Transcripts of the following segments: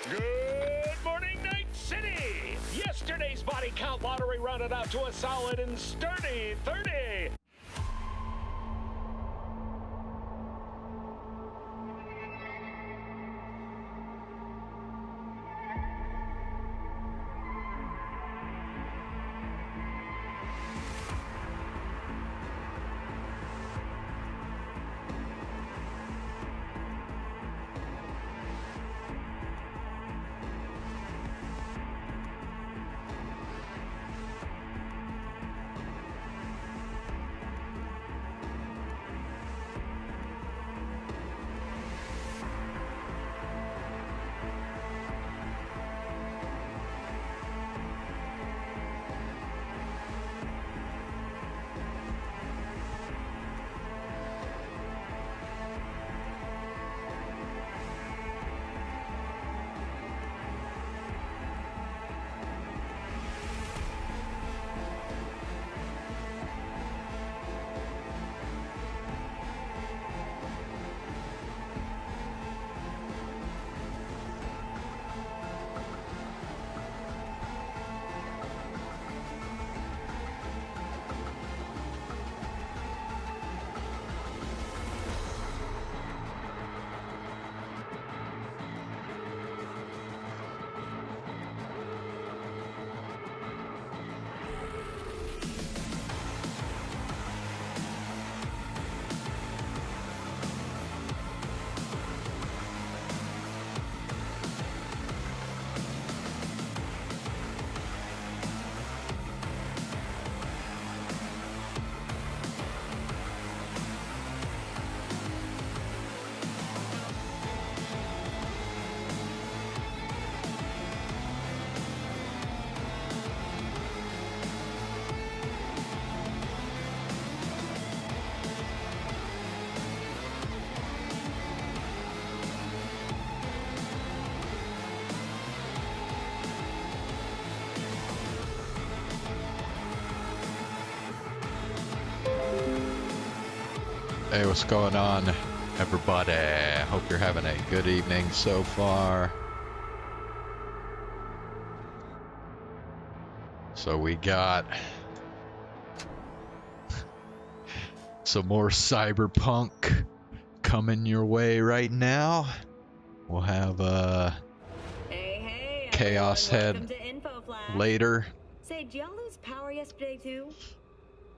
Good morning, Night City! Yesterday's body count lottery rounded out to a solid and sturdy 30. Hey, what's going on, everybody? Hope you're having a good evening so far. So we got some more Cyberpunk coming your way right now. We'll have Chaos Head later. Say, did y'all lose power yesterday too?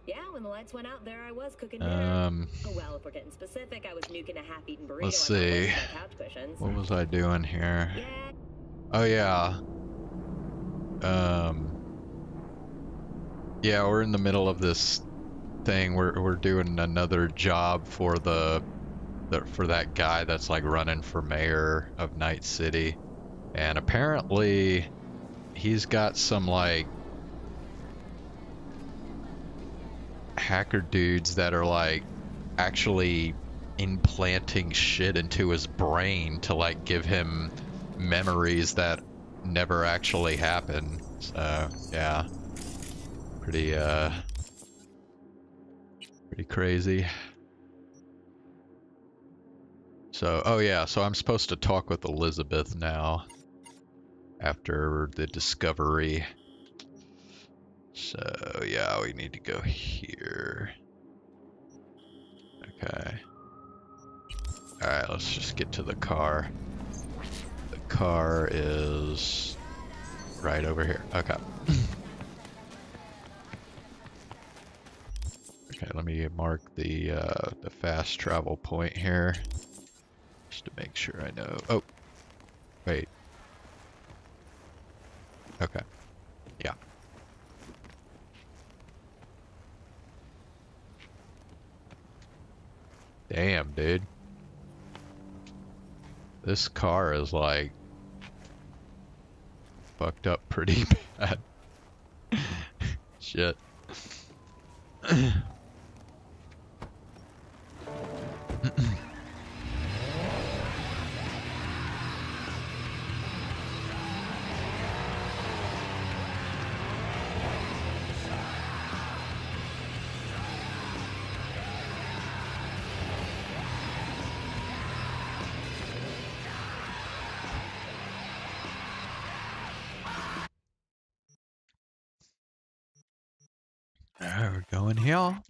Yeah, when the lights went out, there I was cooking dinner. Oh well, if we're getting specific, I was nuking a half-eaten burrito. Let's see. Couch cushions. What was I doing here? Yeah. Oh yeah. Yeah, we're in the middle of this thing. We're doing another job for for that guy that's like running for mayor of Night City, and apparently he's got some like hacker dudes that are like actually implanting shit into his brain to like give him memories that never actually happened. So yeah, pretty crazy. So oh yeah, so I'm supposed to talk with Elizabeth now after the discovery. So yeah, we need to go here. Okay. Alright, let's just get to the car. The car is right over here. Okay. Okay, let me mark the fast travel point here. Just to make sure I know. Oh, wait. Okay. Yeah. Damn, dude. This car is like fucked up pretty bad. Shit. Alright, we're going here.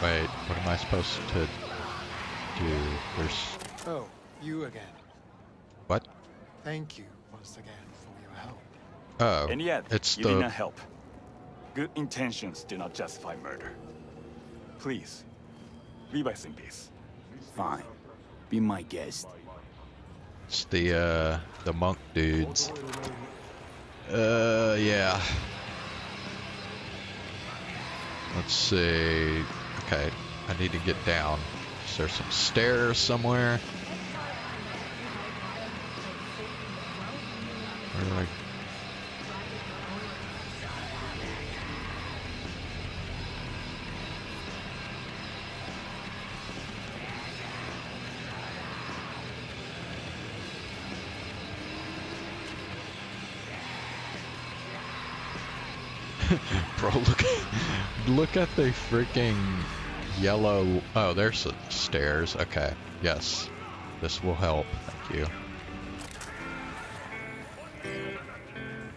Wait, what am I supposed to do? There's... Oh, you again. What? Thank you once again for your help. Oh, And yet, it's you did not help. Good intentions do not justify murder. Please, leave us in peace. Fine. Be my guest. It's the monk dudes. Yeah. Let's see. Okay, I need to get down. Is there some stairs somewhere? Where do I... Bro, look at the freaking yellow... Oh, there's the stairs. Okay, yes. This will help. Thank you.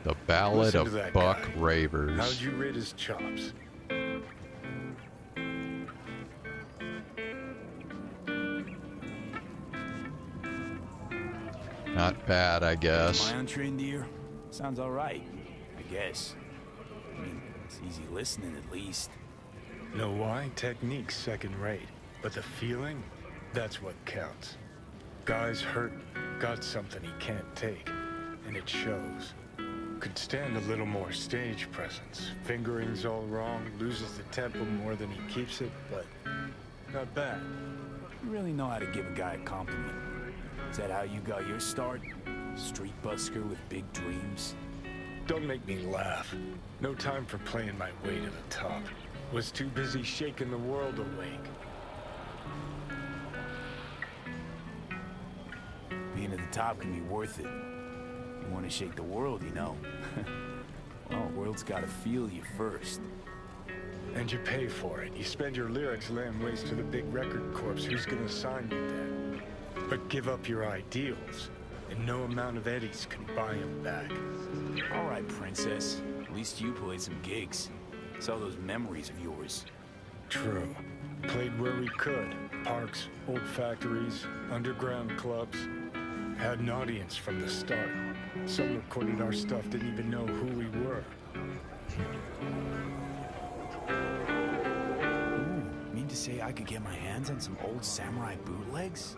The Ballad of Buck guy. Ravers. How'd you rate his chops? Not bad, I guess. My untrained ear? Sounds alright, I guess. I mean, it's easy listening at least. Know why? Technique's second rate. But the feeling? That's what counts. Guy's hurt, got something he can't take. And it shows. Could stand a little more stage presence. Fingering's all wrong, loses the tempo more than he keeps it, but not bad. You really know how to give a guy a compliment. Is that how you got your start? Street busker with big dreams? Don't make me laugh. No time for playing my way to the top. Was too busy shaking the world awake. Being at the top can be worth it. You want to shake the world, you know. Well, the world's got to feel you first. And you pay for it. You spend your lyrics laying waste to the big record corps. Who's gonna sign you then? But give up your ideals, and no amount of eddies can buy them back. All right, princess. At least you played some gigs. Saw those memories of yours. True. Played where we could. Parks, old factories, underground clubs. Had an audience from the start. Some recorded our stuff, didn't even know who we were. Ooh, mean to say I could get my hands on some old samurai bootlegs?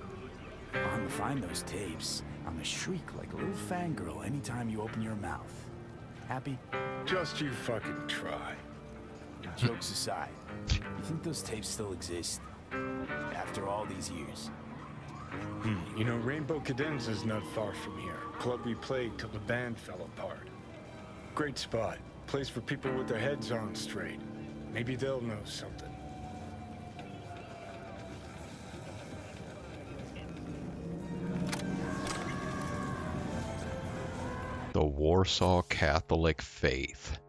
I'm gonna find those tapes. I'm gonna shriek like a little fangirl anytime you open your mouth. Happy? Just you fucking try. Jokes aside, you think those tapes still exist? After all these years? You know, Rainbow Cadenza's not far from here. Club we played till the band fell apart. Great spot. Place for people with their heads on straight. Maybe they'll know something. The Warsaw Catholic Faith.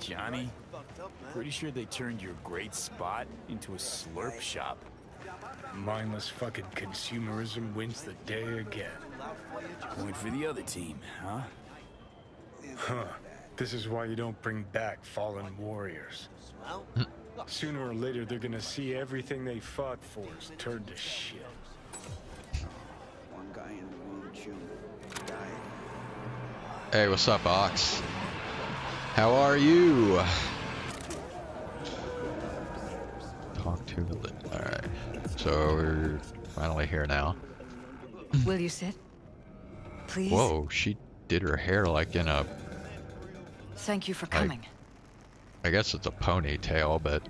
Johnny. Pretty sure they turned your great spot into a slurp shop. Mindless fucking consumerism wins the day again. Point for the other team, huh? Huh. This is why you don't bring back fallen warriors. Sooner or later, they're gonna see everything they fought for is turned to shit. One guy in the room chewing died. Hey, what's up, Ox? How are you? Talk to the lid. Alright. So we're finally here now. Will you sit? Please? Whoa, she did her hair like in a... Thank you for coming. I guess it's a ponytail, but...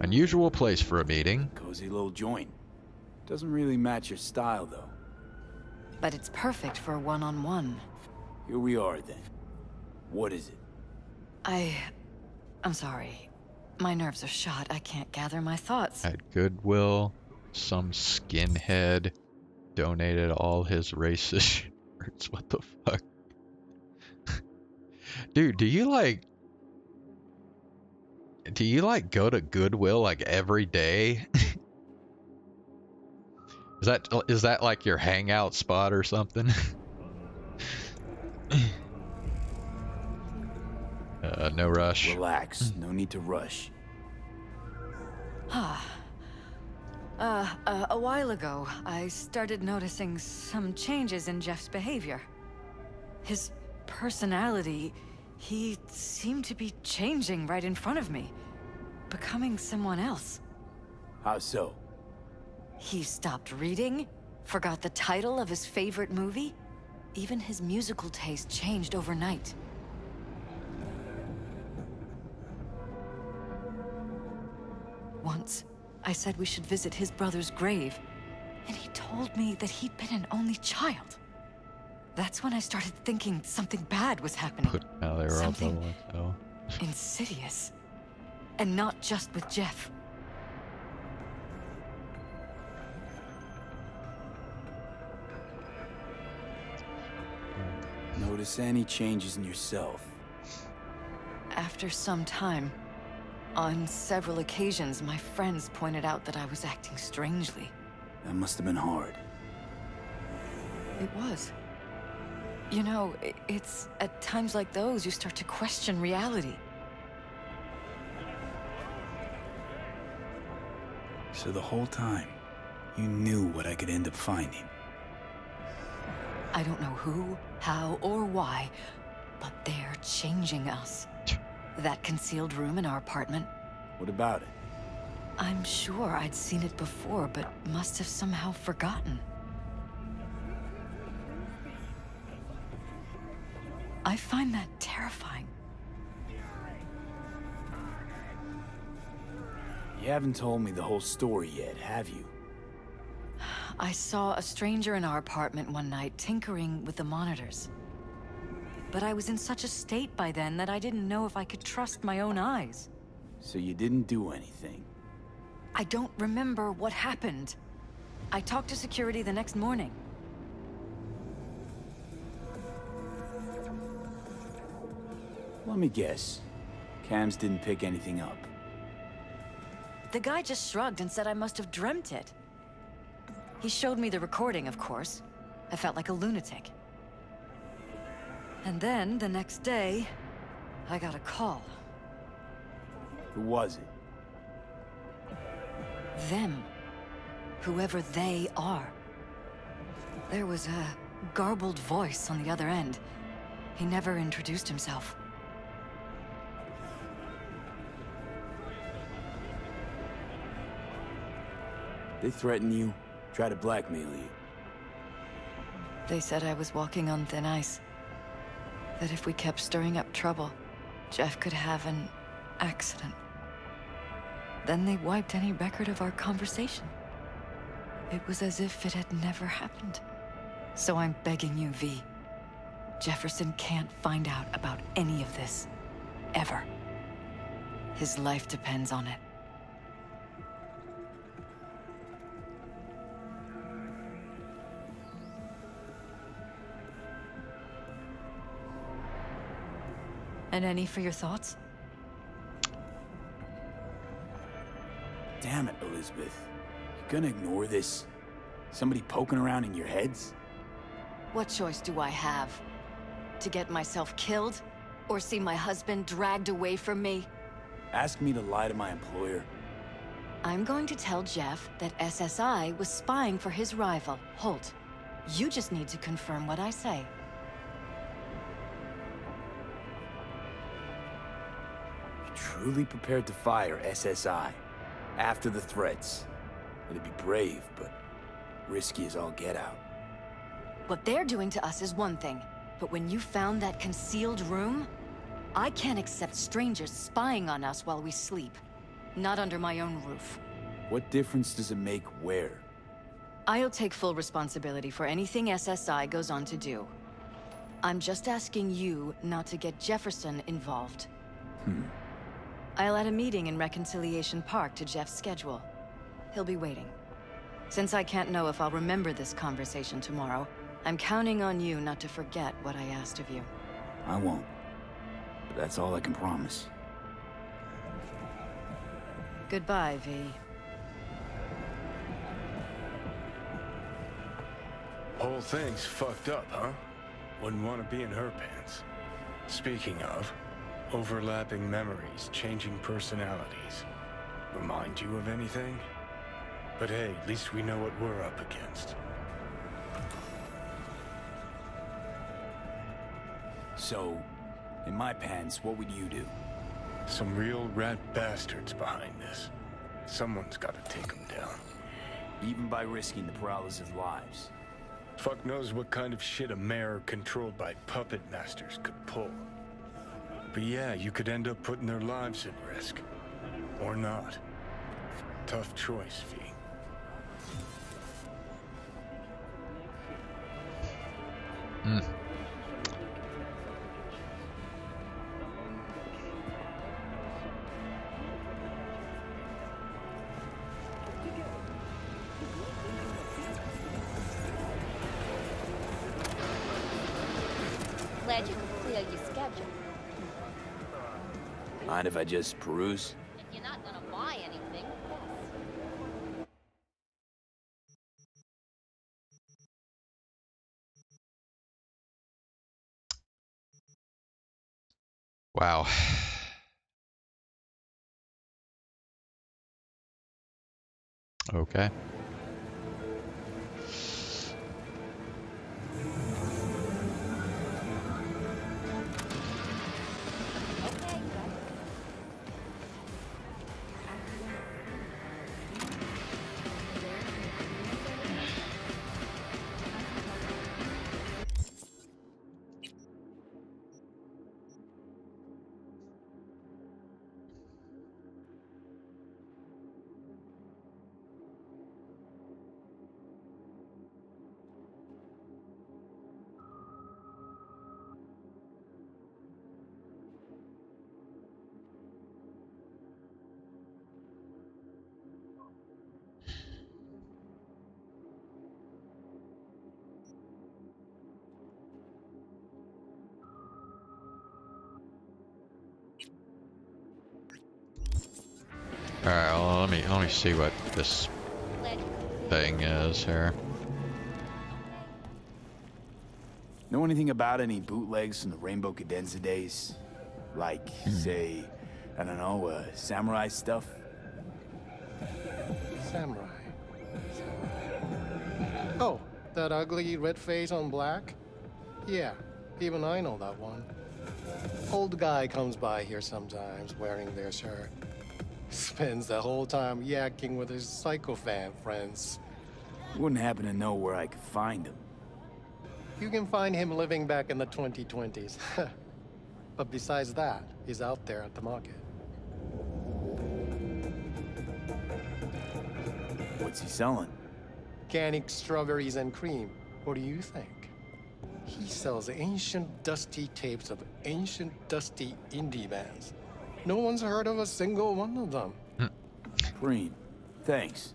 Unusual place for a meeting. Cozy little joint. Doesn't really match your style, though. But it's perfect for a one-on-one. Here we are, then. What is it? I'm sorry. My nerves are shot. I can't gather my thoughts. At Goodwill, some skinhead donated all his racist shirts. What the fuck? Dude, do you go to Goodwill like every day? Is that like your hangout spot or something? No rush. Relax. No need to rush. A while ago, I started noticing some changes in Jeff's behavior. His personality, he seemed to be changing right in front of me. Becoming someone else. How so? He stopped reading, forgot the title of his favorite movie. Even his musical taste changed overnight. Once, I said we should visit his brother's grave, and he told me that he'd been an only child. That's when I started thinking something bad was happening. Now they were all Something double XL. insidious. And not just with Jeff. Notice any changes in yourself? After some time, on several occasions, my friends pointed out that I was acting strangely. That must have been hard. It was. You know, it's at times like those you start to question reality. So the whole time, you knew what I could end up finding. I don't know who, how, or why, but they're changing us. That concealed room in our apartment. What about it? I'm sure I'd seen it before, but must have somehow forgotten. I find that terrifying. You haven't told me the whole story yet, have you? I saw a stranger in our apartment one night tinkering with the monitors. But I was in such a state by then that I didn't know if I could trust my own eyes. So you didn't do anything? I don't remember what happened. I talked to security the next morning. Let me guess. Cams didn't pick anything up. The guy just shrugged and said I must have dreamt it. He showed me the recording, of course. I felt like a lunatic. And then, the next day, I got a call. Who was it? Them. Whoever they are. There was a garbled voice on the other end. He never introduced himself. They threaten you, try to blackmail you. They said I was walking on thin ice. That if we kept stirring up trouble, Jeff could have an accident. Then they wiped any record of our conversation. It was as if it had never happened. So I'm begging you, V. Jefferson can't find out about any of this. Ever. His life depends on it. And any for your thoughts? Damn it, Elizabeth. You gonna ignore this? Somebody poking around in your heads? What choice do I have? To get myself killed? Or see my husband dragged away from me? Ask me to lie to my employer. I'm going to tell Jeff that SSI was spying for his rival, Holt. You just need to confirm what I say. You're truly prepared to fire SSI after the threats. It'd be brave, but risky as all get out. What they're doing to us is one thing, but when you found that concealed room, I can't accept strangers spying on us while we sleep. Not under my own roof. What difference does it make where? I'll take full responsibility for anything SSI goes on to do. I'm just asking you not to get Jefferson involved. I'll add a meeting in Reconciliation Park to Jeff's schedule. He'll be waiting. Since I can't know if I'll remember this conversation tomorrow, I'm counting on you not to forget what I asked of you. I won't. But that's all I can promise. Goodbye, V. Whole thing's fucked up, huh? Wouldn't want to be in her pants. Speaking of, overlapping memories, changing personalities. Remind you of anything? But hey, at least we know what we're up against. So, in my pants, what would you do? Some real rat bastards behind this. Someone's gotta take them down. Even by risking the Peralez's lives. Fuck knows what kind of shit a mayor controlled by puppet masters could pull. But yeah, you could end up putting their lives at risk. Or not. Tough choice, V. Glad you could clear your schedule. Mind if I just peruse? If you're not gonna buy anything, Wow. Okay. Alright, well, let me see what this thing is here. Know anything about any bootlegs from the Rainbow Cadenza days? Like, say, I don't know, samurai stuff? Samurai. Oh, that ugly red face on black? Yeah, even I know that one. Old guy comes by here sometimes wearing their shirt. Spends the whole time yakking with his psychophant friends. Wouldn't happen to know where I could find him. You can find him living back in the 2020s. But besides that, he's out there at the market. What's he selling? Organic strawberries and cream. What do you think? He sells ancient, dusty tapes of ancient, dusty indie bands. No one's heard of a single one of them. Cream. Thanks.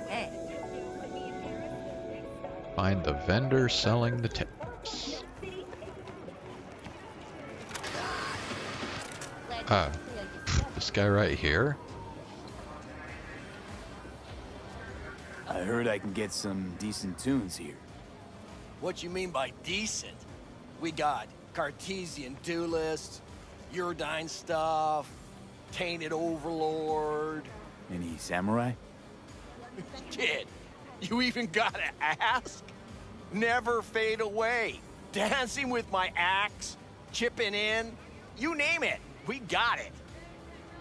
hey, Find the vendor selling the tapes. Ah, this guy right here? I heard I can get some decent tunes here. What you mean by decent? We got Cartesian duelists, Uridine stuff, Tainted Overlord. Any samurai? Kid, you even gotta ask? Never fade away. Dancing with my axe, chipping in, you name it, we got it.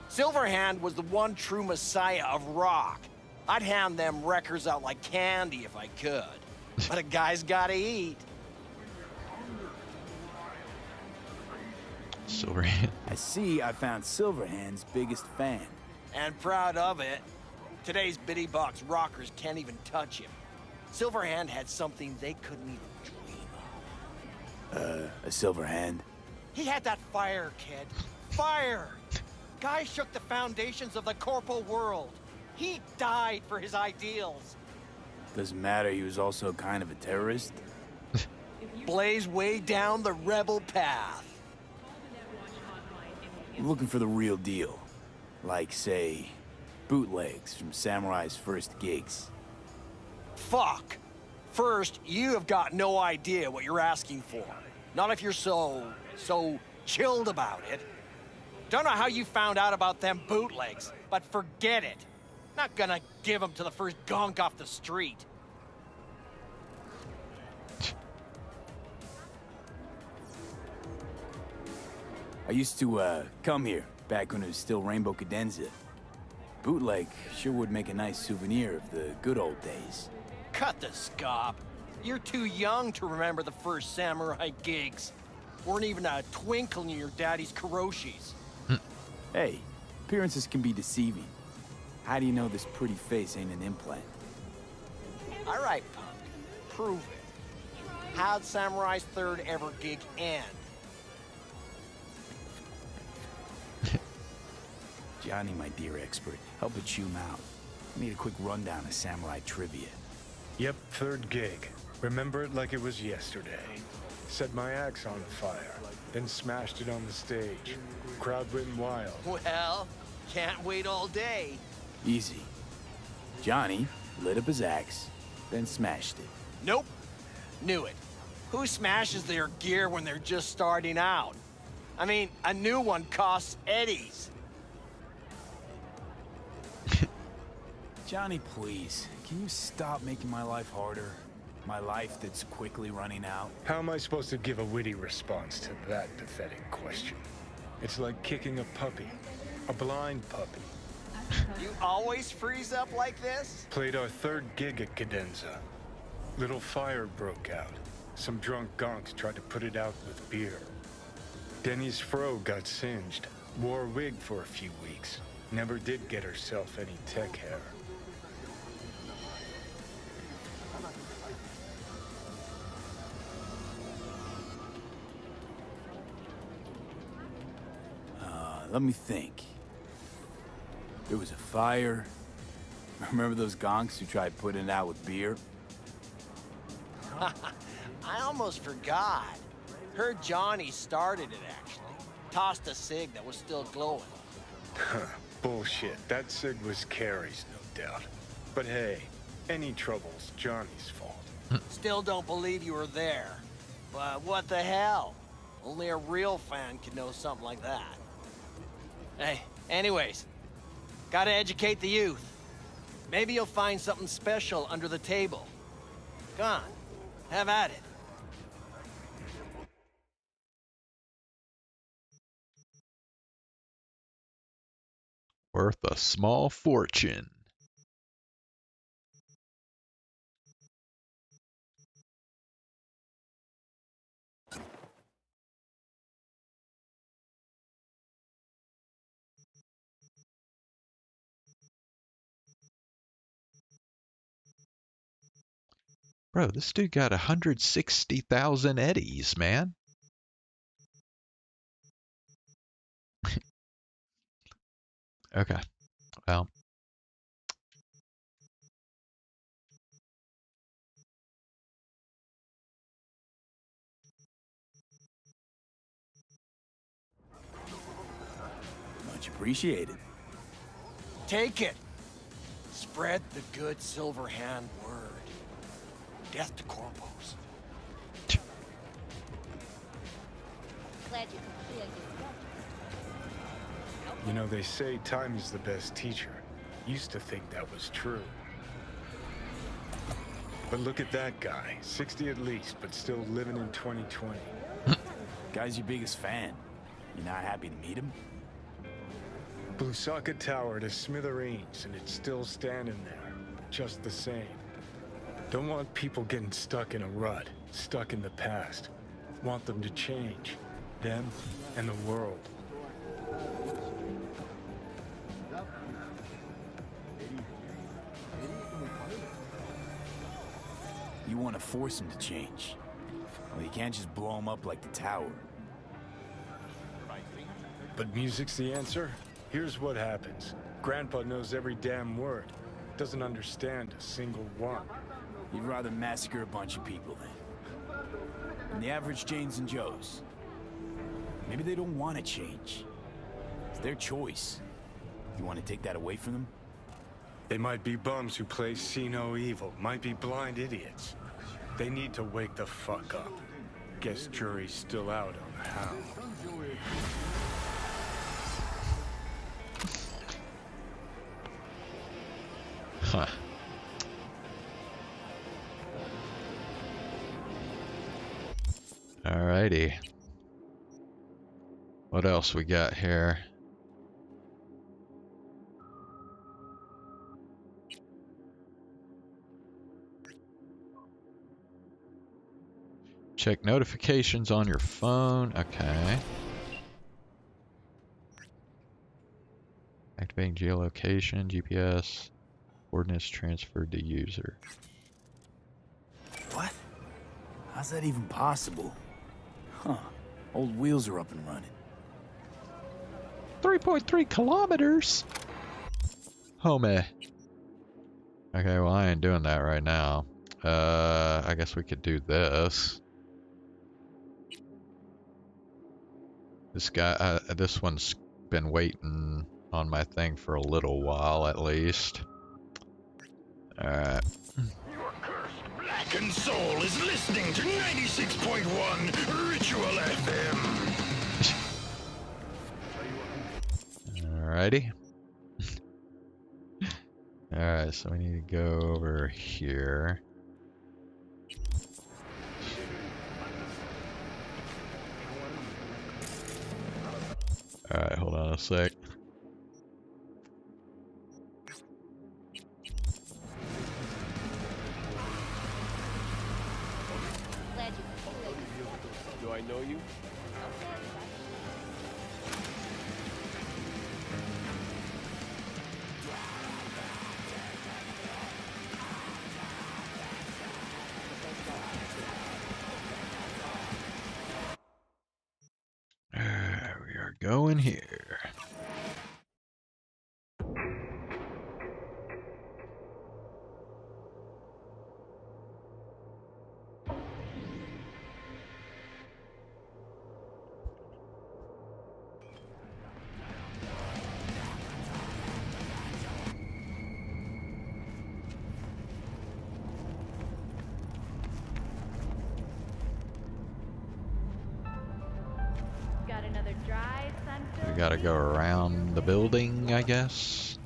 Silverhand was the one true messiah of rock. I'd hand them records out like candy if I could. But a guy's gotta eat. Silverhand. I see I found Silverhand's biggest fan. And proud of it. Today's bitty box rockers can't even touch him. Silverhand had something they couldn't even dream of. A Silverhand? He had that fire, kid. Fire! Guy shook the foundations of the corporal world. He died for his ideals. Doesn't matter, he was also kind of a terrorist. Blaze way down the rebel path. I'm looking for the real deal. Like, say, bootlegs from Samurai's first gigs. Fuck. First, you have got no idea what you're asking for. Not if you're so chilled about it. Don't know how you found out about them bootlegs, but forget it. Not gonna give them to the first gonk off the street. I used to, come here, back when it was still Rainbow Cadenza. Bootleg sure would make a nice souvenir of the good old days. Cut the scop. You're too young to remember the first samurai gigs. Weren't even a twinkle in your daddy's karoshis. Hey, appearances can be deceiving. How do you know this pretty face ain't an implant? All right, punk. Prove it. How'd Samurai's third ever gig end? Johnny, my dear expert, help it chew him out. I need a quick rundown of samurai trivia. Yep, third gig. Remember it like it was yesterday. Set my axe on fire, then smashed it on the stage. Crowd went wild. Well, can't wait all day. Easy. Johnny lit up his axe, then smashed it. Nope. Knew it. Who smashes their gear when they're just starting out? I mean, a new one costs eddies. Johnny, please, can you stop making my life harder? My life that's quickly running out? How am I supposed to give a witty response to that pathetic question? It's like kicking a puppy. A blind puppy. You always freeze up like this? Played our third gig at Cadenza. Little fire broke out. Some drunk gonks tried to put it out with beer. Denny's fro got singed. Wore a wig for a few weeks. Never did get herself any tech hair. Let me think. There was a fire. Remember those gonks who tried putting it out with beer? I almost forgot. Heard Johnny started it, actually. Tossed a cig that was still glowing. Bullshit. That cig was Carrie's, no doubt. But hey, any trouble's Johnny's fault. Still don't believe you were there. But what the hell? Only a real fan can know something like that. Hey, anyways, gotta educate the youth. Maybe you'll find something special under the table. Come on, have at it. Worth a small fortune. Bro, this dude got 160,000 eddies, man. Okay, well. appreciated. Take it. Spread the good Silver Hand word. Death to corpos. Glad you could clear your schedule. You know, they say time is the best teacher. Used to think that was true. But look at that guy. 60 at least, but still living in 2020. Guy's your biggest fan. You're not happy to meet him? Blusaka Tower to smithereens, and it's still standing there. Just the same. Don't want people getting stuck in a rut, stuck in the past. Want them to change. Them and the world. You want to force him to change. Well, you can't just blow him up like the tower. But music's the answer? Here's what happens. Grandpa knows every damn word. Doesn't understand a single one. You'd rather massacre a bunch of people then. And the average Janes and Joes. Maybe they don't want to change. It's their choice. You want to take that away from them? They might be bums who play see no evil. Might be blind idiots. They need to wake the fuck up. Guess jury's still out on how. Huh. Alrighty. What else we got here? Check notifications on your phone. Okay. Activating geolocation, GPS, coordinates transferred to user. What? How's that even possible? Huh. Old wheels are up and running. 3.3 kilometers? Homie. Okay, well I ain't doing that right now. I guess we could do this. This guy, this one's been waiting on my thing for a little while at least. Alright. Your cursed blackened soul is listening to 96.1 Ritual FM. Alrighty. Alright, so we need to go over here. Alright, hold on a sec. Do I know you? We are going here. Got another drive, son? We gotta go around the building, I guess.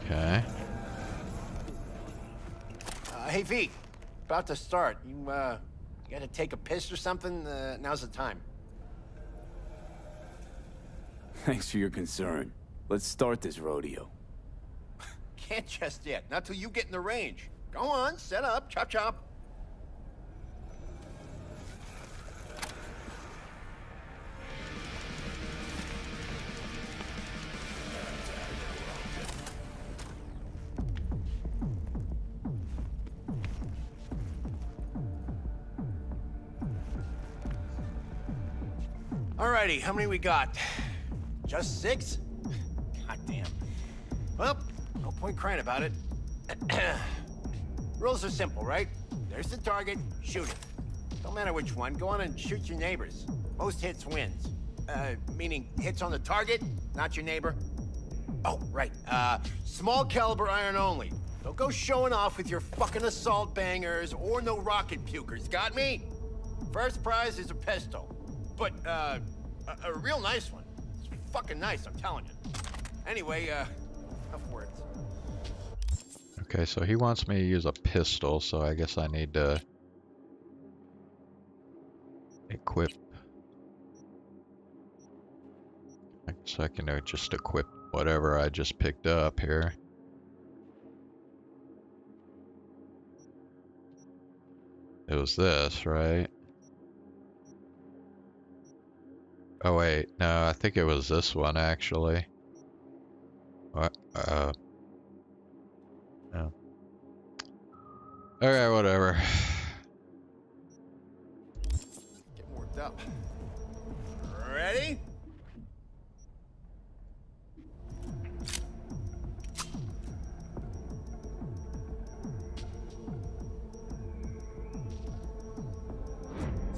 Okay. Hey, V. About to start. You gotta take a piss or something? Now's the time. Thanks for your concern. Let's start this rodeo. Can't just yet. Not till you get in the range. Go on, set up, chop chop. Alrighty, how many we got? Just 6? Goddamn. Well, no point crying about it. Rules are simple, right? There's the target, shoot it. Don't matter which one, go on and shoot your neighbors. Most hits wins. Meaning hits on the target, not your neighbor. Oh, right. Small caliber iron only. Don't go showing off with your fucking assault bangers or no rocket pukers, got me? First prize is a pistol. But, a real nice one. It's fucking nice, I'm telling you. Anyway, enough words. Okay, so he wants me to use a pistol, so I guess I need to equip. I guess I can just equip whatever I just picked up here. It was this, right? Oh wait, no, I think it was this one actually. What? No. Okay, whatever. Getting worked up. Ready?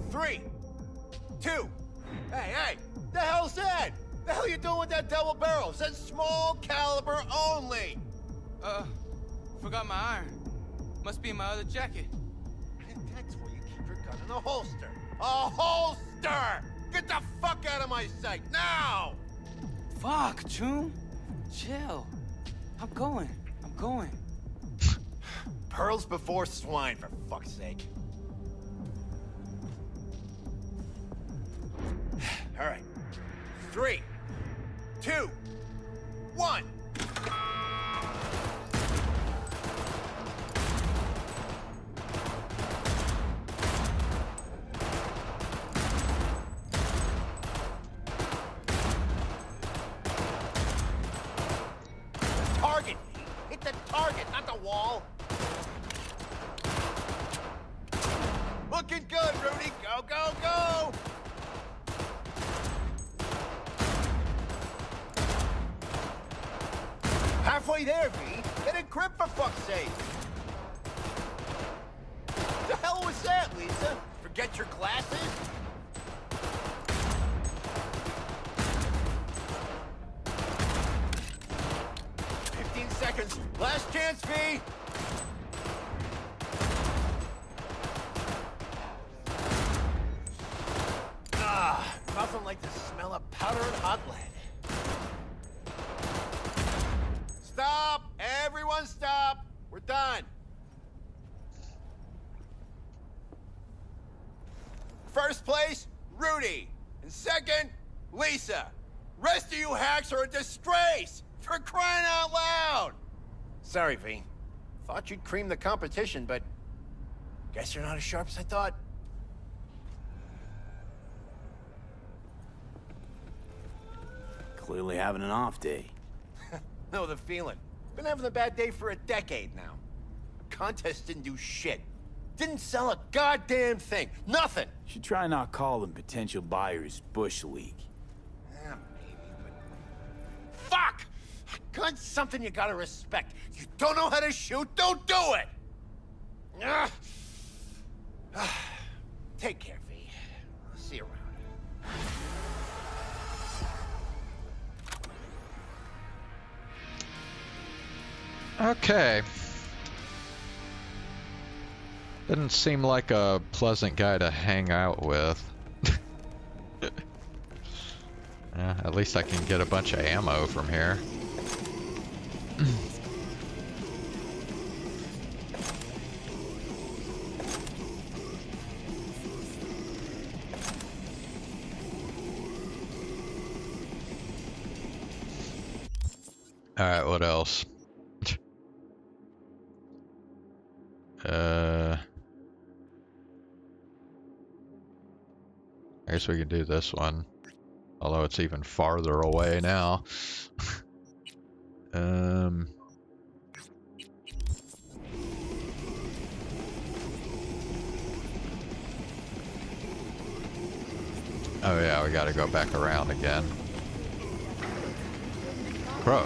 Three, two. Hey, the hell's that? The hell you doing with that double barrel? It says small caliber only. Forgot my iron. Must be in my other jacket. That's where you keep your gun in a holster. A holster! Get the fuck out of my sight, now! Fuck, Choom. Chill. I'm going. Pearls before swine, for fuck's sake. All right. 3, 2, 1. Target! Hit the target, not the wall! Looking good, Rudy! Go, go, go! Halfway there, V. Get a grip, for fuck's sake! The hell was that, Lisa? Forget your glasses? Seconds. Last chance, V. Nothing like the smell of powder and hot lead. Stop! Everyone stop! We're done. First place, Rudy. And second, Lisa. Rest of you hacks are a disgrace! For crying out loud! Sorry, V. Thought you'd cream the competition, but guess you're not as sharp as I thought. Clearly having an off day. Know the feeling. Been having a bad day for a decade now. Contest didn't do shit. Didn't sell a goddamn thing. Nothing. Should try not calling potential buyers Bush League. Yeah, maybe, but... Fuck! Gun's something you gotta respect. You don't know how to shoot, don't do it! Take care, V. I'll see you around. Okay. Didn't seem like a pleasant guy to hang out with. At least I can get a bunch of ammo from here. Alright, what else? I guess we can do this one. Although it's even farther away now. Oh yeah, we gotta go back around again. Of Pro.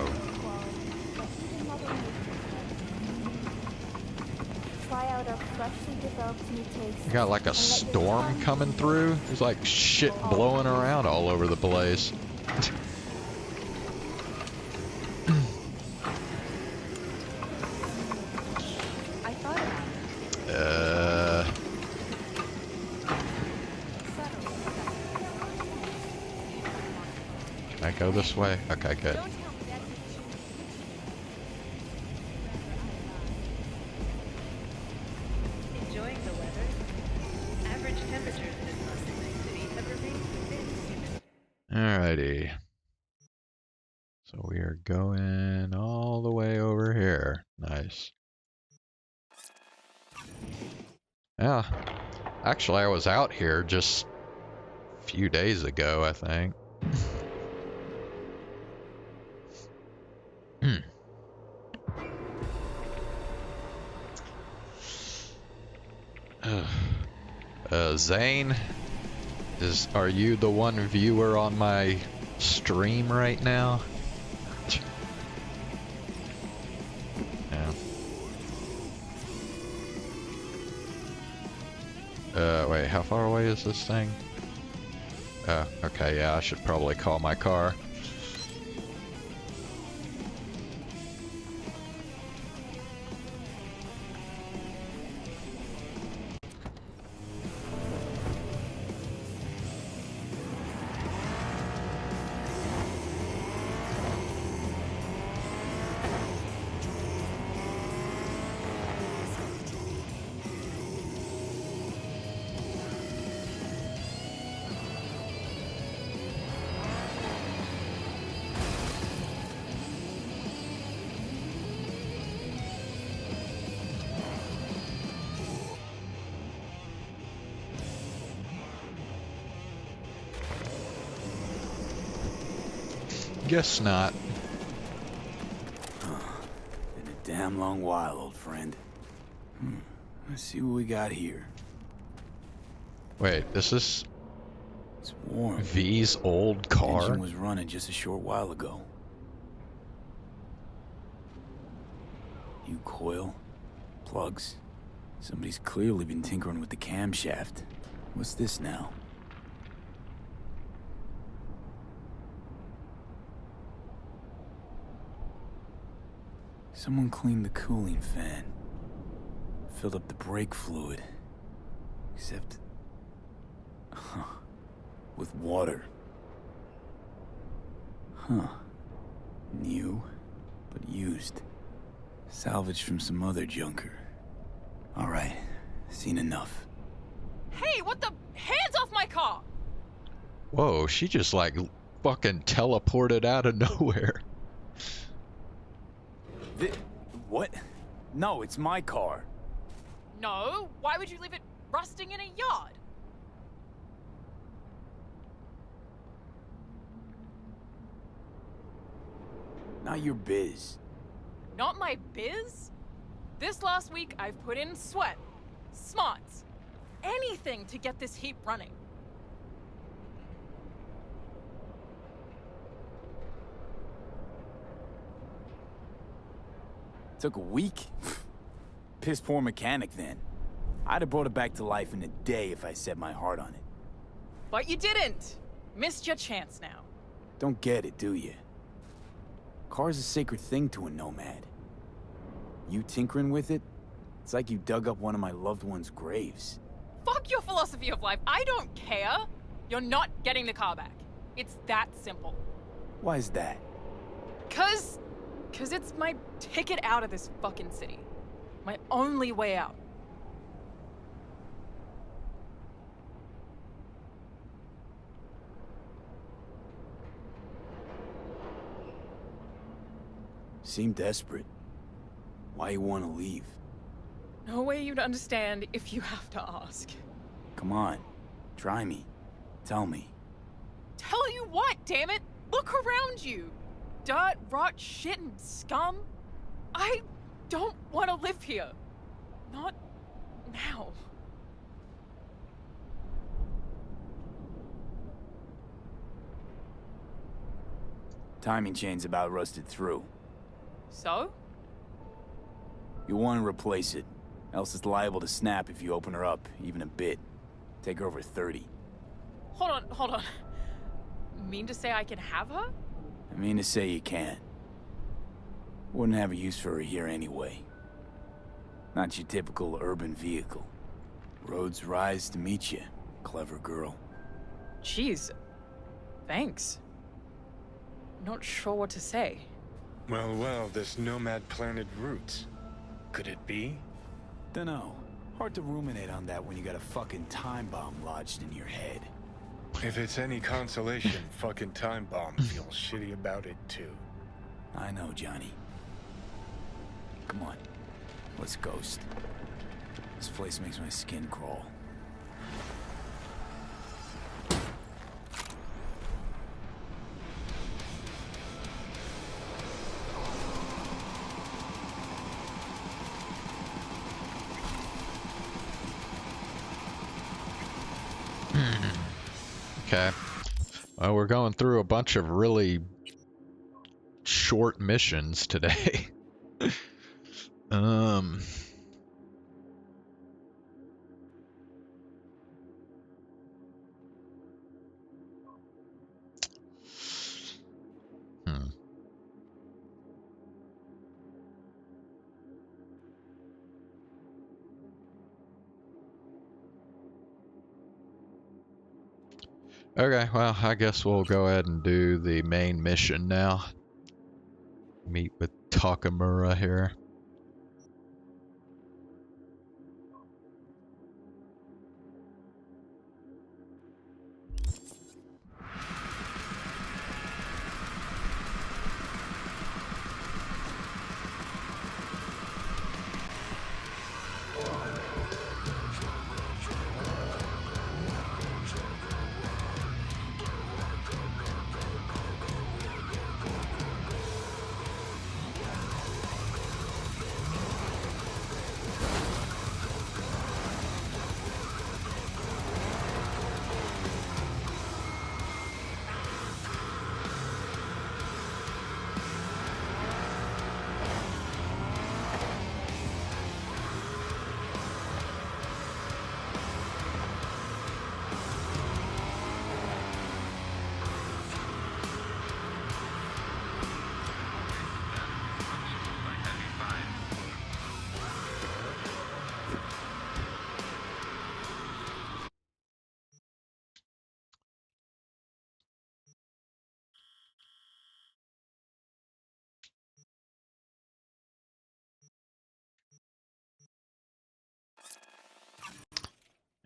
Try out a freshly developed new taste. We got like a storm coming through. There's like shit blowing around all over the place. Can I go this way? Okay, good. Enjoying the weather? Average temperatures in this bustling city have remained within human. Alrighty. So we are going all the way over here. Nice. Yeah. Actually, I was out here just a few days ago, I think. Zane, are you the one viewer on my stream right now? Yeah. Wait, how far away is this thing? Okay, yeah, I should probably call my car. Guess not. Been a damn long while, old friend. Let's see what we got here. Wait, this is It's warm. V's old car? Engine was running just a short while ago. New coil, plugs. Somebody's clearly been tinkering with the camshaft. What's this now? Someone cleaned the cooling fan. Filled up the brake fluid. Except... with water. New, but used. Salvaged from some other junker. Alright, seen enough. Hey, what the? Hands off my car! Whoa, she just like fucking teleported out of nowhere. What? No, it's my car. No, why would you leave it rusting in a yard? Not your biz. Not my biz? This last week, I've put in sweat, smarts, anything to get this heap running. Took a week? Piss poor mechanic then. I'd have brought it back to life in a day if I set my heart on it. But you didn't. Missed your chance now. Don't get it, do you? Car's a sacred thing to a nomad. You tinkering with it, it's like you dug up one of my loved ones' graves. Fuck your philosophy of life. I don't care. You're not getting the car back. It's that simple. Why is that? Cause it's my ticket out of this fucking city. My only way out. Seem desperate. Why you want to leave? No way you'd understand if you have to ask. Come on, try me. Tell me. Tell you what, damn it! Look around you! Dirt, rot, shit, and scum. I don't want to live here. Not now. Timing chain's about rusted through. So? You want to replace it, else it's liable to snap if you open her up even a bit. Take her over 30. Hold on. Mean to say I can have her? I mean to say you can't. Wouldn't have a use for her here anyway. Not your typical urban vehicle. Roads rise to meet you, clever girl. Jeez. Thanks. Not sure what to say. Well, this nomad planet roots. Could it be? Dunno. Hard to ruminate on that when you got a fucking time bomb lodged in your head. If it's any consolation, fucking time bomb feels shitty about it too. I know, Johnny. Come on. Let's ghost. This place makes my skin crawl. Okay. Well, we're going through a bunch of really short missions today. Okay, well, I guess we'll go ahead and do the main mission now. Meet with Takumi here.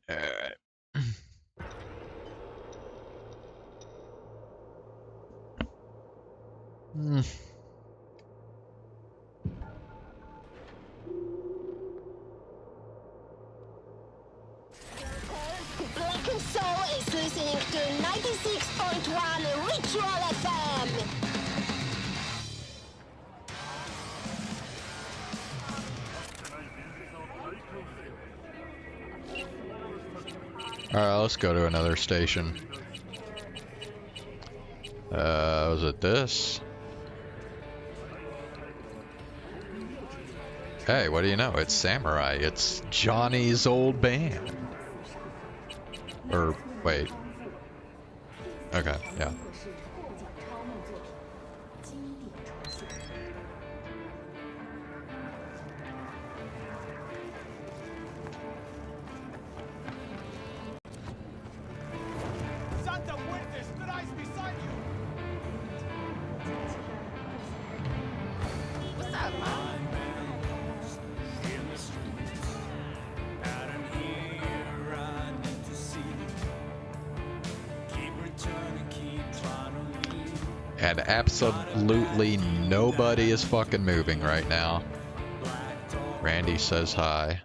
Alright. Black and Soul is listening to 96.1 Ritual FM. Alright, let's go to another station. Was it this? Hey, what do you know? It's Samurai. It's Johnny's old band. Or, wait. Okay, yeah. And absolutely nobody is fucking moving right now. Randy says hi.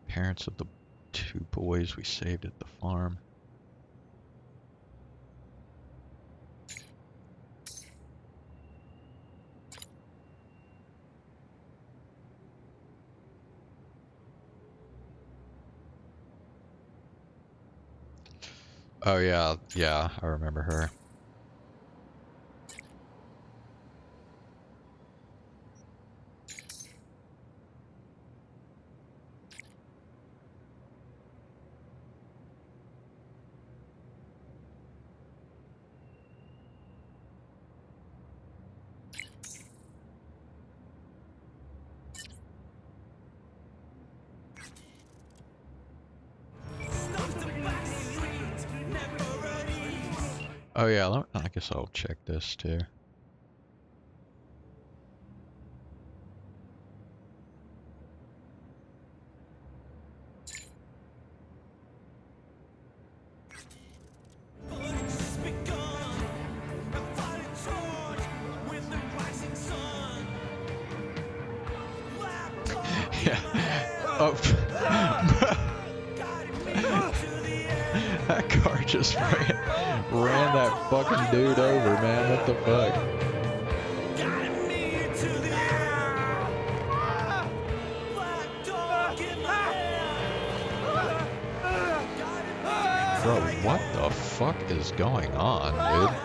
Parents of the two boys we saved at the farm. Oh yeah, yeah, I remember her. Oh yeah, I guess I'll check this too. Yeah. Oh. That car just ran that fucking dude over, man. What the fuck? Bro, what the fuck is going on, dude?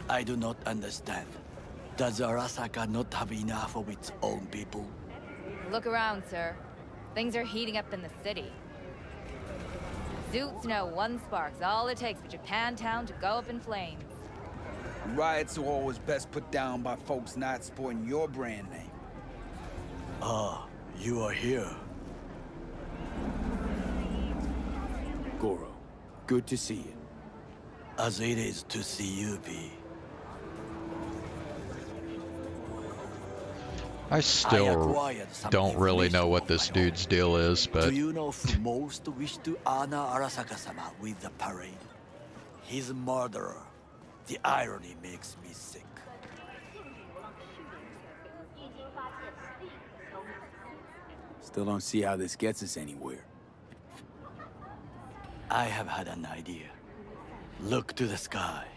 I do not understand. Does Arasaka not have enough of its own people? Look around, sir. Things are heating up in the city. Zoots know one spark's all it takes for Japantown to go up in flames. Riots are always best put down by folks not supporting your brand name. Ah, you are here. Goro, good to see you. As it is to see you, B. I still don't really know what this dude's deal is, but... Do you know who most wished to honor Arasaka-sama with the parade? His murderer. The irony makes me sick. Still don't see how this gets us anywhere. I have had an idea. Look to the sky.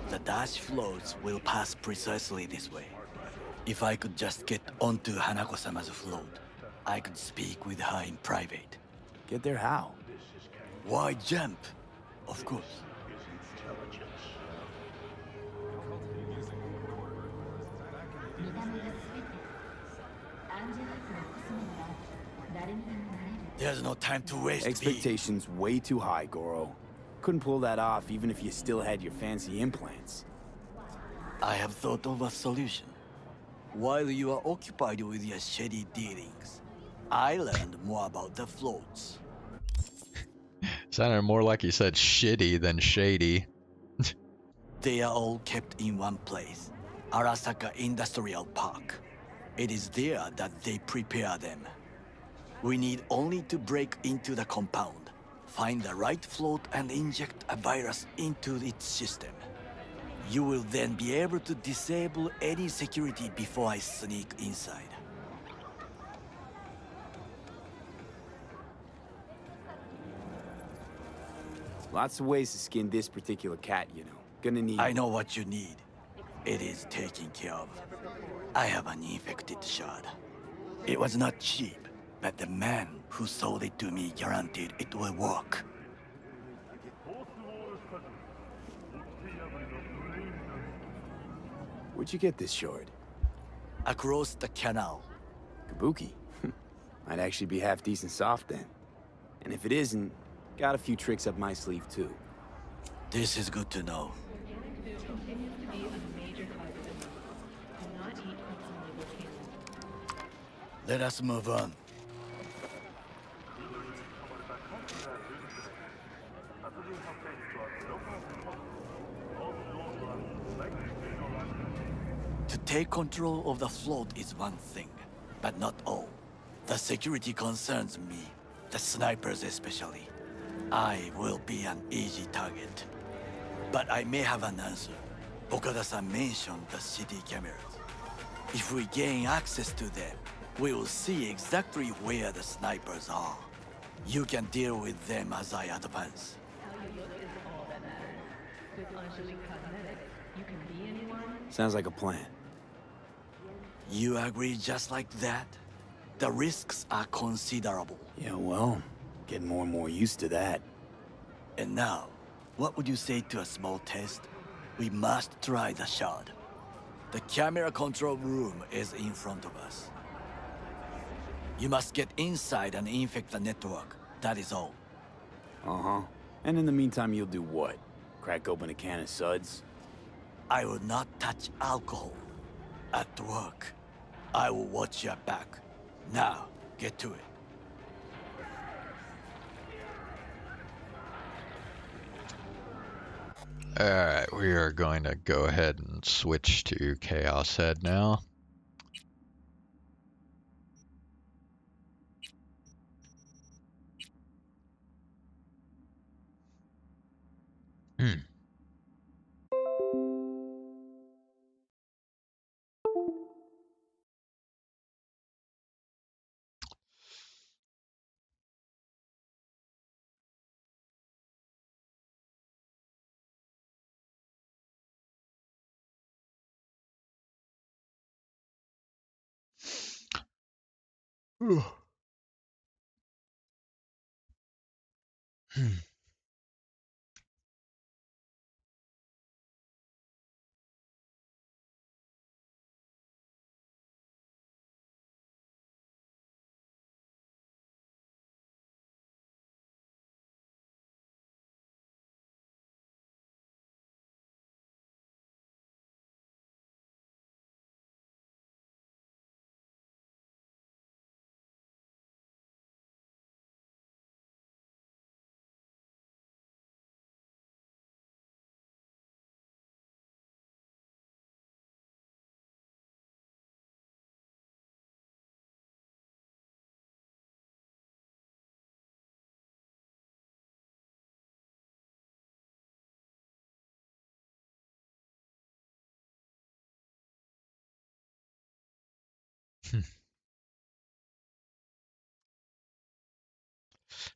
The dash floats will pass precisely this way. If I could just get onto Hanako-sama's float, I could speak with her in private. Get there how? Why jump? Of course. There's no time to waste. Expectations way too high, Goro. Couldn't pull that off even if you still had your fancy implants. I have thought of a solution. While you are occupied with your shady dealings, I learned more about the floats. Sounded more like he said shitty than shady. They are all kept in one place, Arasaka Industrial Park. It is there that they prepare them. We need only to break into the compound, find the right float and inject a virus into its system. You will then be able to disable any security before I sneak inside. Lots of ways to skin this particular cat, you know. Gonna need... I know what you need. It is taken care of. I have an infected shard. It was not cheap, but the man who sold it to me guaranteed it will work. Where'd you get this shard? Across the canal. Kabuki? Might actually be half decent soft then. And if it isn't, got a few tricks up my sleeve too. This is good to know. Let us move on. To take control of the float is one thing, but not all. The security concerns me, the snipers especially. I will be an easy target. But I may have an answer. Okada-san mentioned the city cameras. If we gain access to them, we will see exactly where the snipers are. You can deal with them as I advance. Sounds like a plan. You agree just like that? The risks are considerable. Yeah, well, getting more and more used to that. And now, what would you say to a small test? We must try the shard. The camera control room is in front of us. You must get inside and infect the network. That is all. Uh-huh. And in the meantime, you'll do what? Crack open a can of suds? I will not touch alcohol. At work, I will watch your back. Now, get to it. Alright, we are going to go ahead and switch to Chaos Head now.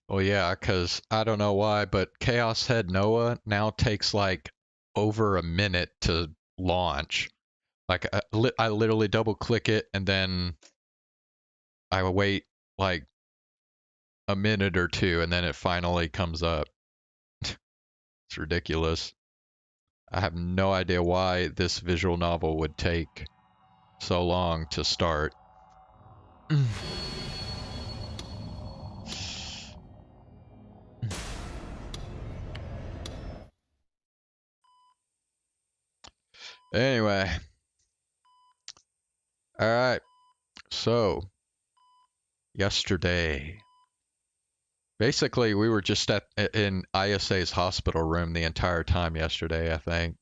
Well, yeah, because I don't know why, but Chaos Head Noah now takes like over a minute to launch. Like I literally double click it and then I wait like a minute or two and then it finally comes up. It's ridiculous. I have no idea why this visual novel would take so long to start. Anyway. Alright. So, yesterday, Basically, we were just in Ayase's hospital room the entire time yesterday, I think.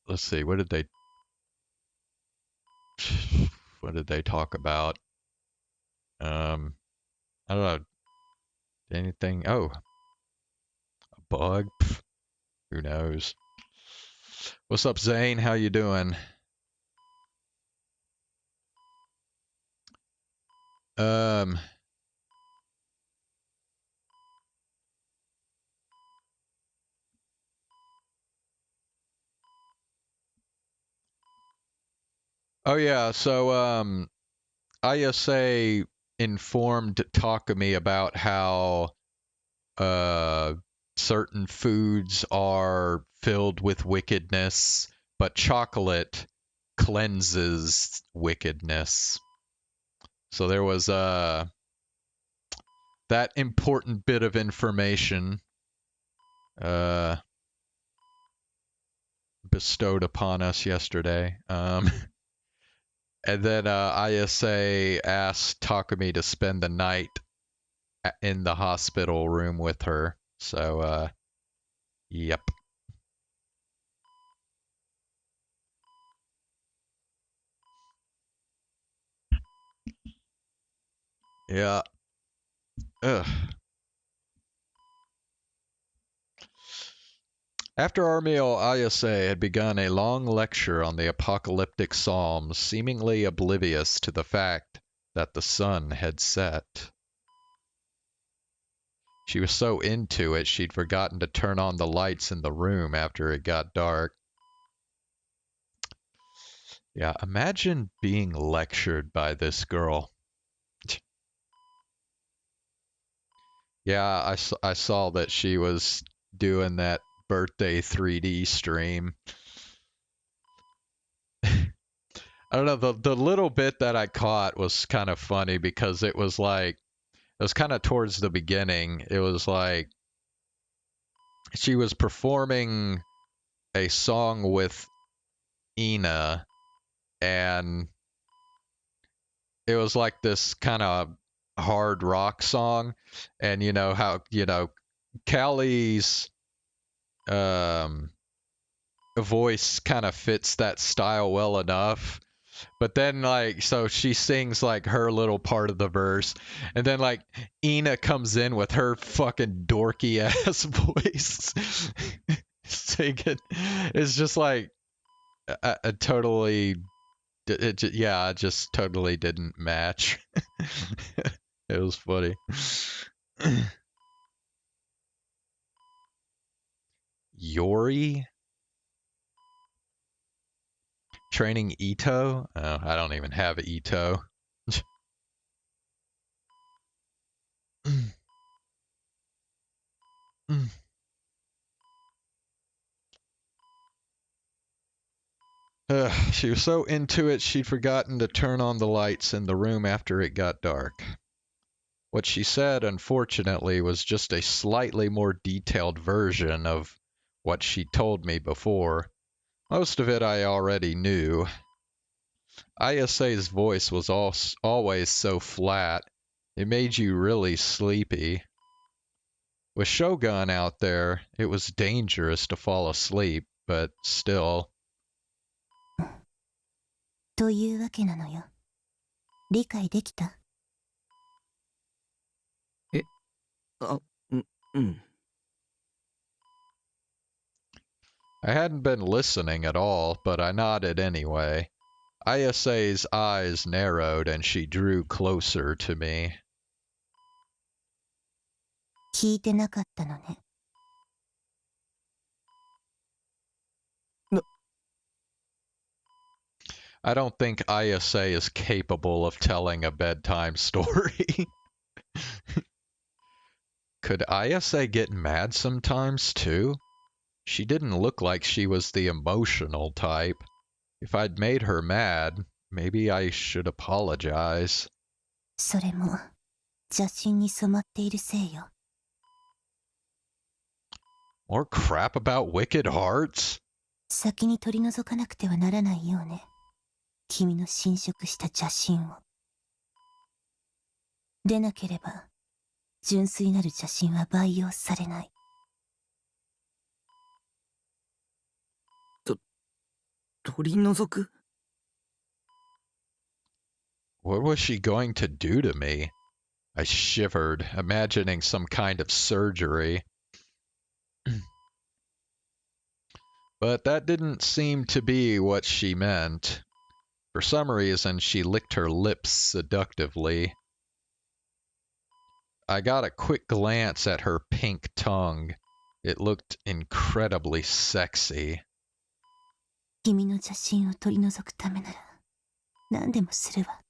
Let's see, what did they talk about? I don't know. Anything? Oh, a bug? Pff, who knows? What's up, Zane? How you doing? Oh yeah, so Ayase informed Takumi about how certain foods are filled with wickedness, but chocolate cleanses wickedness. So there was that important bit of information bestowed upon us yesterday. And then Ayase asked Takumi to spend the night in the hospital room with her. So, yep. Yeah. Ugh. After our meal, Ayase had begun a long lecture on the apocalyptic psalms, seemingly oblivious to the fact that the sun had set. She was so into it, she'd forgotten to turn on the lights in the room after it got dark. Yeah, imagine being lectured by this girl. Yeah, I saw that she was doing that birthday 3D stream. I don't know, the little bit that I caught was kind of funny because it was kind of towards the beginning. It was like she was performing a song with Ina, and it was like this kind of hard rock song, and you know how Callie's voice kind of fits that style well enough. But then so she sings like her little part of the verse, and then like Ina comes in with her fucking dorky ass voice singing. It's just like a totally it just totally didn't match. It was funny. Yori? Training Ito? Oh, I don't even have Ito. She was so into it, she'd forgotten to turn on the lights in the room after it got dark. What she said, unfortunately, was just a slightly more detailed version of what she told me before. Most of it I already knew. Ayase's voice was always so flat, it made you really sleepy. With Shogun out there, it was dangerous to fall asleep, but still. というわけなのよ。理解できた？I hadn't been listening at all, but I nodded anyway. Ayase's eyes narrowed and she drew closer to me. 聞いてなかったのね。I don't think Ayase is capable of telling a bedtime story. Could Ayase get mad sometimes, too? She didn't look like she was the emotional type. If I'd made her mad, maybe I should apologize. それも邪心に染まっているせいよ。More crap about wicked hearts? 先に取り除かなくてはならないようね。君の侵食した邪神を。でなければ、純粋なる邪神は培養されない。取り除く? What was she going to do to me? I shivered, imagining some kind of surgery. But that didn't seem to be what she meant. For some reason, she licked her lips seductively. I got a quick glance at her pink tongue. It looked incredibly sexy. 君の邪神を取り除くためなら、何でもするわ。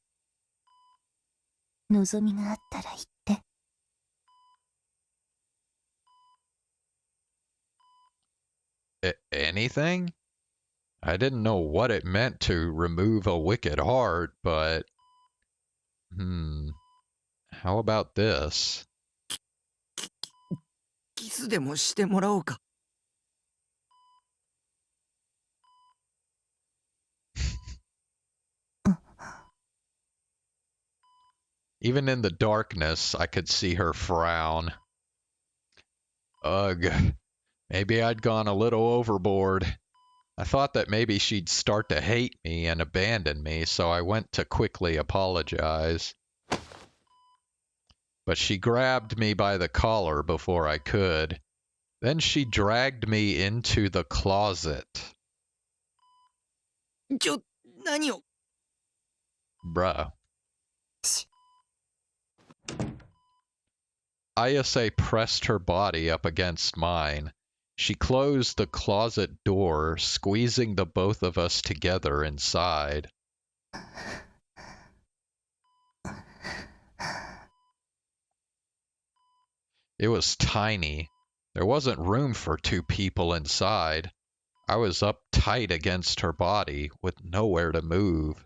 望みがあったら言って。Anything? I didn't know what it meant to remove a wicked heart, but... How about this? キスでもしてもらおうか。Even in the darkness, I could see her frown. Ugh. Maybe I'd gone a little overboard. I thought that maybe she'd start to hate me and abandon me, so I went to quickly apologize. But she grabbed me by the collar before I could. Then she dragged me into the closet. 何を? Bruh. Ayase pressed her body up against mine. She closed the closet door, squeezing the both of us together inside. It was tiny. There wasn't room for two people inside. I was up tight against her body, with nowhere to move.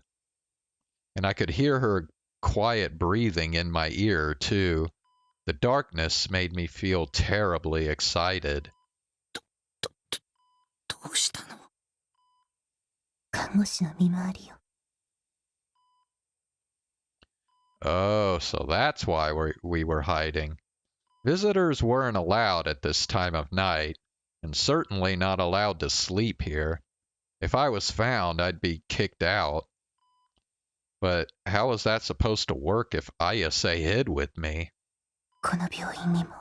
And I could hear her quiet breathing in my ear, too. The darkness made me feel terribly excited. どうしたの? 看護師の見回りよ。Oh, so that's why we were hiding. Visitors weren't allowed at this time of night, and certainly not allowed to sleep here. If I was found, I'd be kicked out. But how was that supposed to work if Ayase hid with me? この病院にも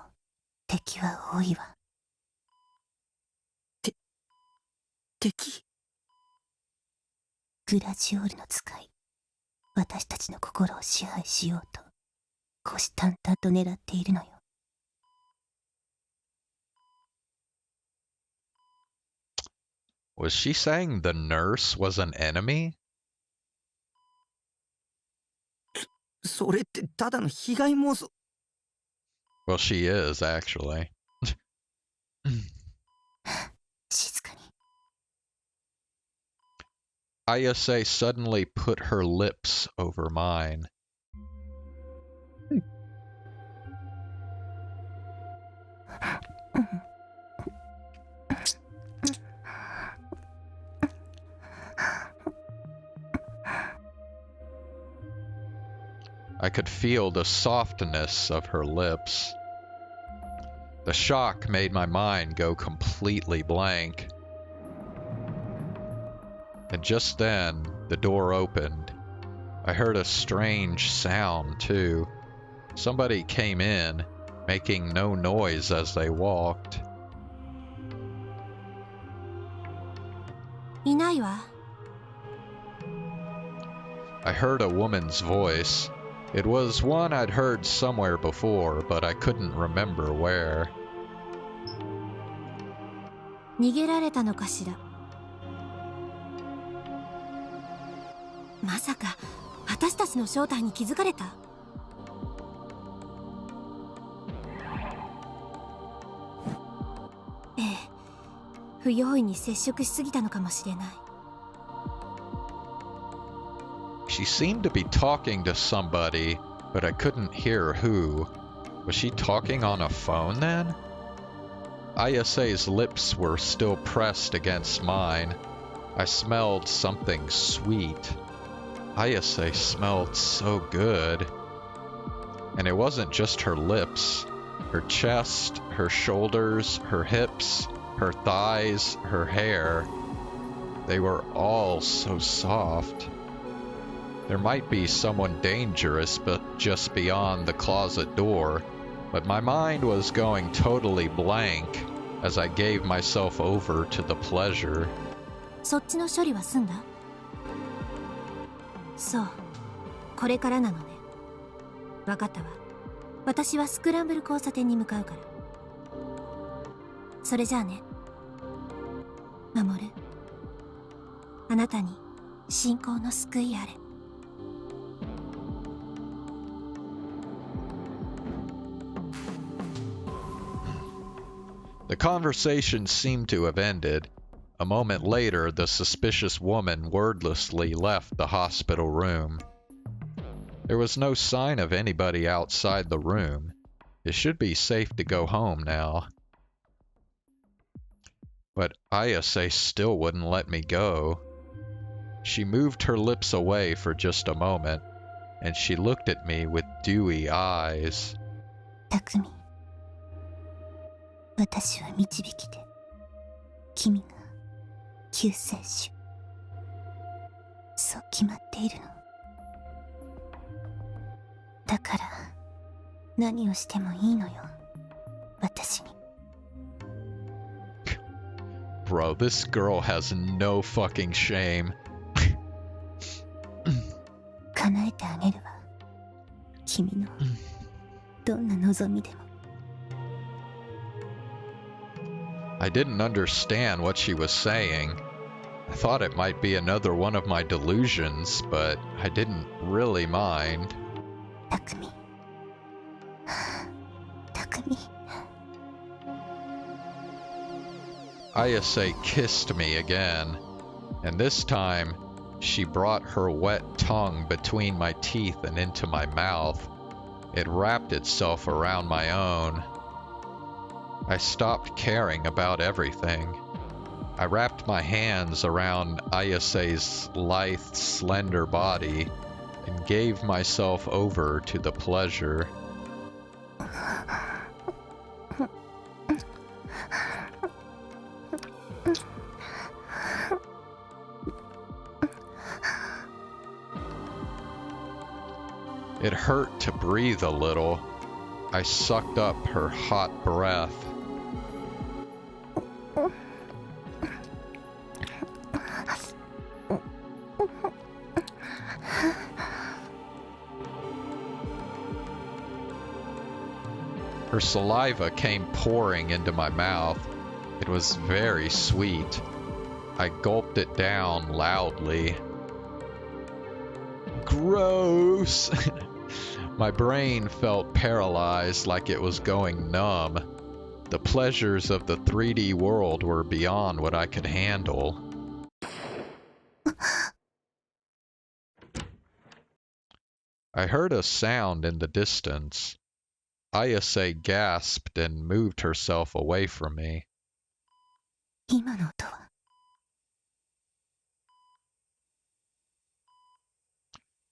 敵は多いわ。敵? グラジオールの使い。私たちの心を支配しようと、虎視眈々と狙っているのよ。Was she saying the nurse was an enemy? それってただの被害妄想。Well, she is, actually. 静かに。Ayase suddenly put her lips over mine. I could feel the softness of her lips. The shock made my mind go completely blank. And just then, the door opened. I heard a strange sound, too. Somebody came in, making no noise as they walked. いないわ。I heard a woman's voice. It was one I'd heard somewhere before, but I couldn't remember where. 逃げられたのかしら。まさか私たちの正体に気づかれた？ええ、不用意に接触しすぎたのかもしれない。She seemed to be talking to somebody, but I couldn't hear who. Was she talking on a phone then? Ayase's lips were still pressed against mine. I smelled something sweet. Ayase smelled so good. And it wasn't just her lips. Her chest, her shoulders, her hips, her thighs, her hair. They were all so soft. There might be someone dangerous but just beyond the closet door, but my mind was going totally blank as I gave myself over to the pleasure. そっちの処理は済んだ？そう、これからなのね。わかったわ。私はスクランブル交差点に向かうから。それじゃあね。守る。あなたに信仰の救いあれ。The conversation seemed to have ended. A moment later, the suspicious woman wordlessly left the hospital room. There was no sign of anybody outside the room. It should be safe to go home now. But Ayase still wouldn't let me go. She moved her lips away for just a moment, and she looked at me with dewy eyes. Takumi, 私は導きで、君が救世主。そう決まっているの。だから何をしてもいいのよ、私に。Bro, this girl has no fucking shame. 叶えてあげるわ。君のどんな望みでも。I didn't understand what she was saying. I thought it might be another one of my delusions, but I didn't really mind. Takumi. Takumi. Ayase kissed me again, and this time she brought her wet tongue between my teeth and into my mouth. It wrapped itself around my own. I stopped caring about everything. I wrapped my hands around Ayase's lithe, slender body and gave myself over to the pleasure. It hurt to breathe a little. I sucked up her hot breath. Her saliva came pouring into my mouth. It was very sweet. I gulped it down loudly. Gross! My brain felt paralyzed, like it was going numb. The pleasures of the 3D world were beyond what I could handle. I heard a sound in the distance. Ayase gasped and moved herself away from me. 今の音は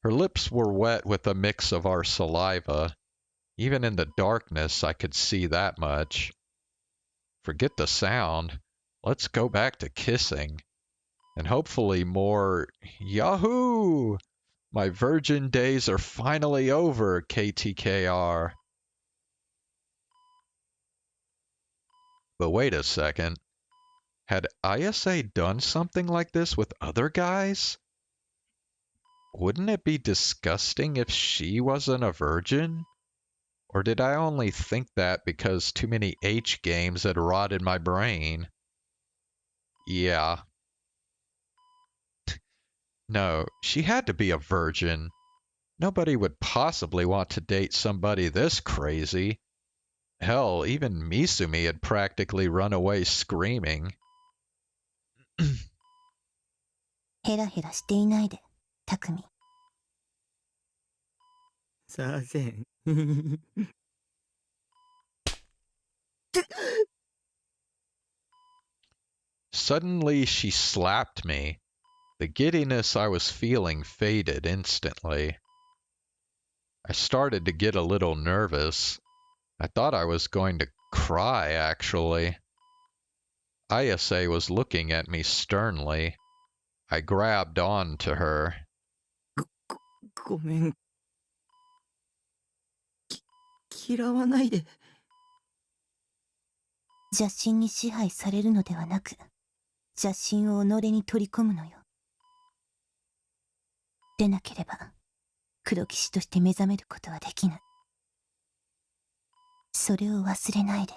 Her lips were wet with a mix of our saliva. Even in the darkness, I could see that much. Forget the sound. Let's go back to kissing. And hopefully more Yahoo! My virgin days are finally over, KTKR. But wait a second. Had Ayase done something like this with other guys? Wouldn't it be disgusting if she wasn't a virgin? Or did I only think that because too many H games had rotted my brain? Yeah. No, she had to be a virgin. Nobody would possibly want to date somebody this crazy. Hell, even Misumi had practically run away screaming. ヘラヘラしていないで、匠。さあせん。Suddenly she slapped me. The giddiness I was feeling faded instantly. I started to get a little nervous. I thought I was going to cry, actually. Ayase was looking at me sternly. I grabbed on to her. ごめん。嫌わないで。邪神に支配されるのではなく、邪神を己に取り込むのよ。でなければ、黒騎士として目覚めることはできない。それを忘れないで。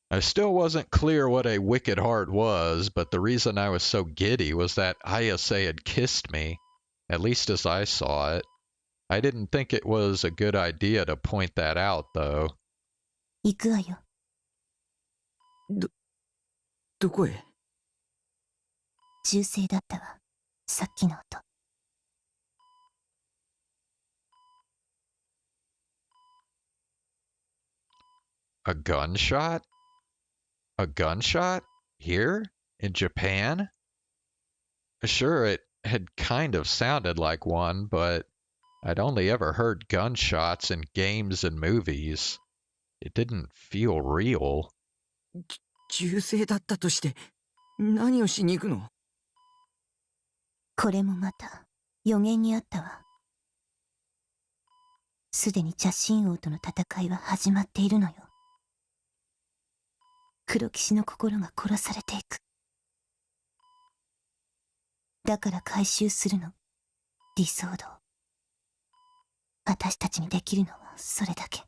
I still wasn't clear what a wicked heart was, but the reason I was so giddy was that Ayase had kissed me, at least as I saw it. I didn't think it was a good idea to point that out, though. 行くわよ。どこへ？銃声だったわ、さっきの音。A gunshot? A gunshot? Here? In Japan? Sure, it had kind of sounded like one, but I'd only ever heard gunshots in games and movies. It didn't feel real. 銃声だったとして、何をしに行くの？これもまた、予言にあったわ。すでに邪神王との戦いは始まっているのよ。黒騎士の心が殺されていく。だから回収するの、理想道。私たちにできるのはそれだけ。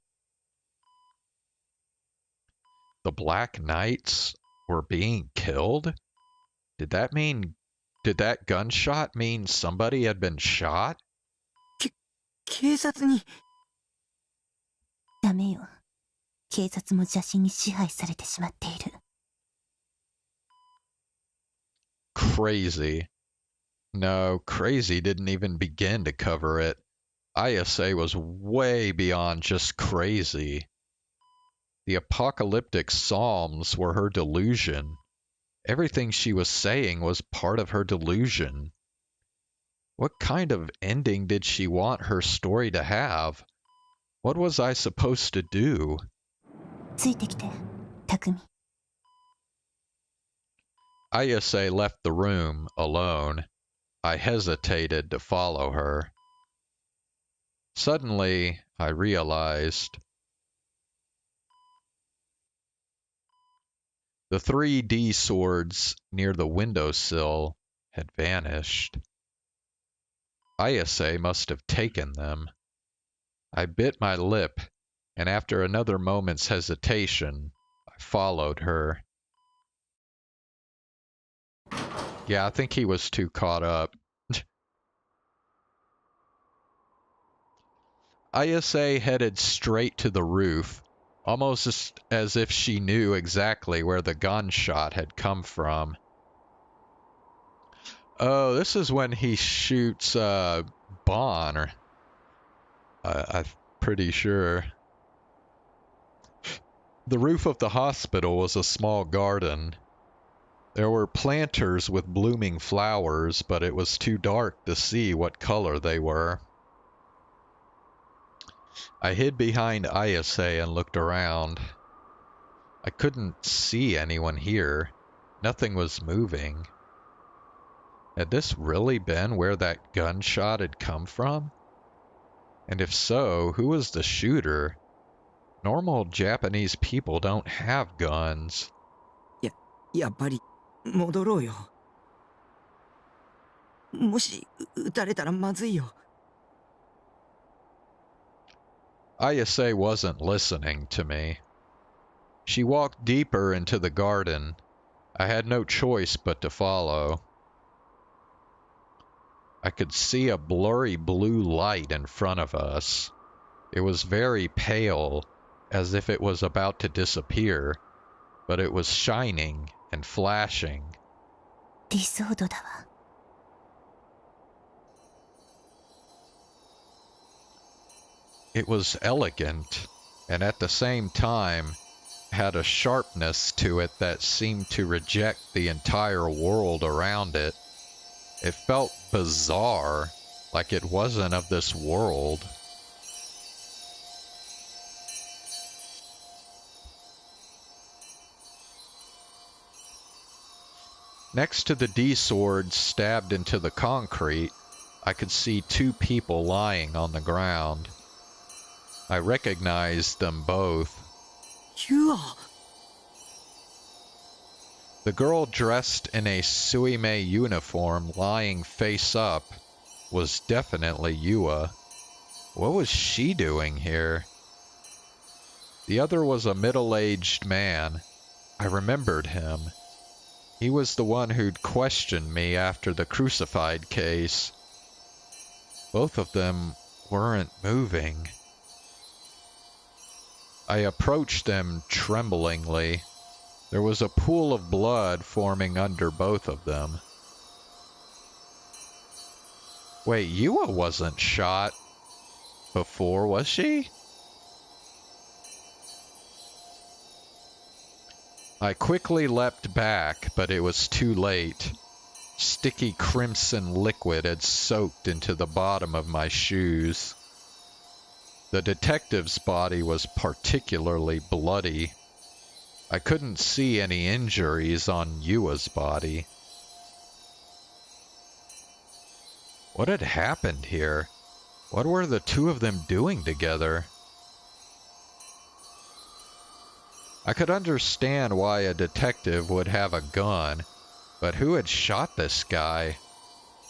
The Black Knights were being killed? Did that gunshot mean somebody had been shot? 警察に。ダメよ。警察も邪神に支配されてしまっている。Crazy. No, crazy didn't even begin to cover it. Ayase was way beyond just crazy. The apocalyptic psalms were her delusion. Everything she was saying was part of her delusion. What kind of ending did she want her story to have? What was I supposed to do? ついてきて、匠。Ayase left the room alone. I hesitated to follow her. Suddenly, I realized the 3D swords near the windowsill had vanished. Ayase must have taken them. I bit my lip, and after another moment's hesitation, I followed her. Yeah, I think he was too caught up. Ayase headed straight to the roof, almost as if she knew exactly where the gunshot had come from. Oh, this is when he shoots Bon. I'm pretty sure. The roof of the hospital was a small garden. There were planters with blooming flowers, but it was too dark to see what color they were. I hid behind Ayase and looked around. I couldn't see anyone here. Nothing was moving. Had this really been where that gunshot had come from? And if so, who was the shooter? Normal Japanese people don't have guns. やっぱり戻ろうよ。もし撃たれたらまずいよ。Ayase wasn't listening to me. She walked deeper into the garden. I had no choice but to follow. I could see a blurry blue light in front of us. It was very pale, as if it was about to disappear, but it was shining and flashing. 理想度だわ。It was elegant. and at the same time had a sharpness to it that seemed to reject the entire world around it. It felt bizarre, like it wasn't of this world. Next to the D-sword stabbed into the concrete, I could see two people lying on the ground. I recognized them both. You are... The girl dressed in a Suime uniform lying face up was definitely Yua. What was she doing here? The other was a middle-aged man. I remembered him. He was the one who'd questioned me after the crucified case. Both of them weren't moving. I approached them tremblingly. There was a pool of blood forming under both of them. Wait, Yua wasn't shot before, was she? I quickly leapt back, but it was too late. Sticky crimson liquid had soaked into the bottom of my shoes. The detective's body was particularly bloody. I couldn't see any injuries on Yua's body. What had happened here? What were the two of them doing together? I could understand why a detective would have a gun, but who had shot this guy?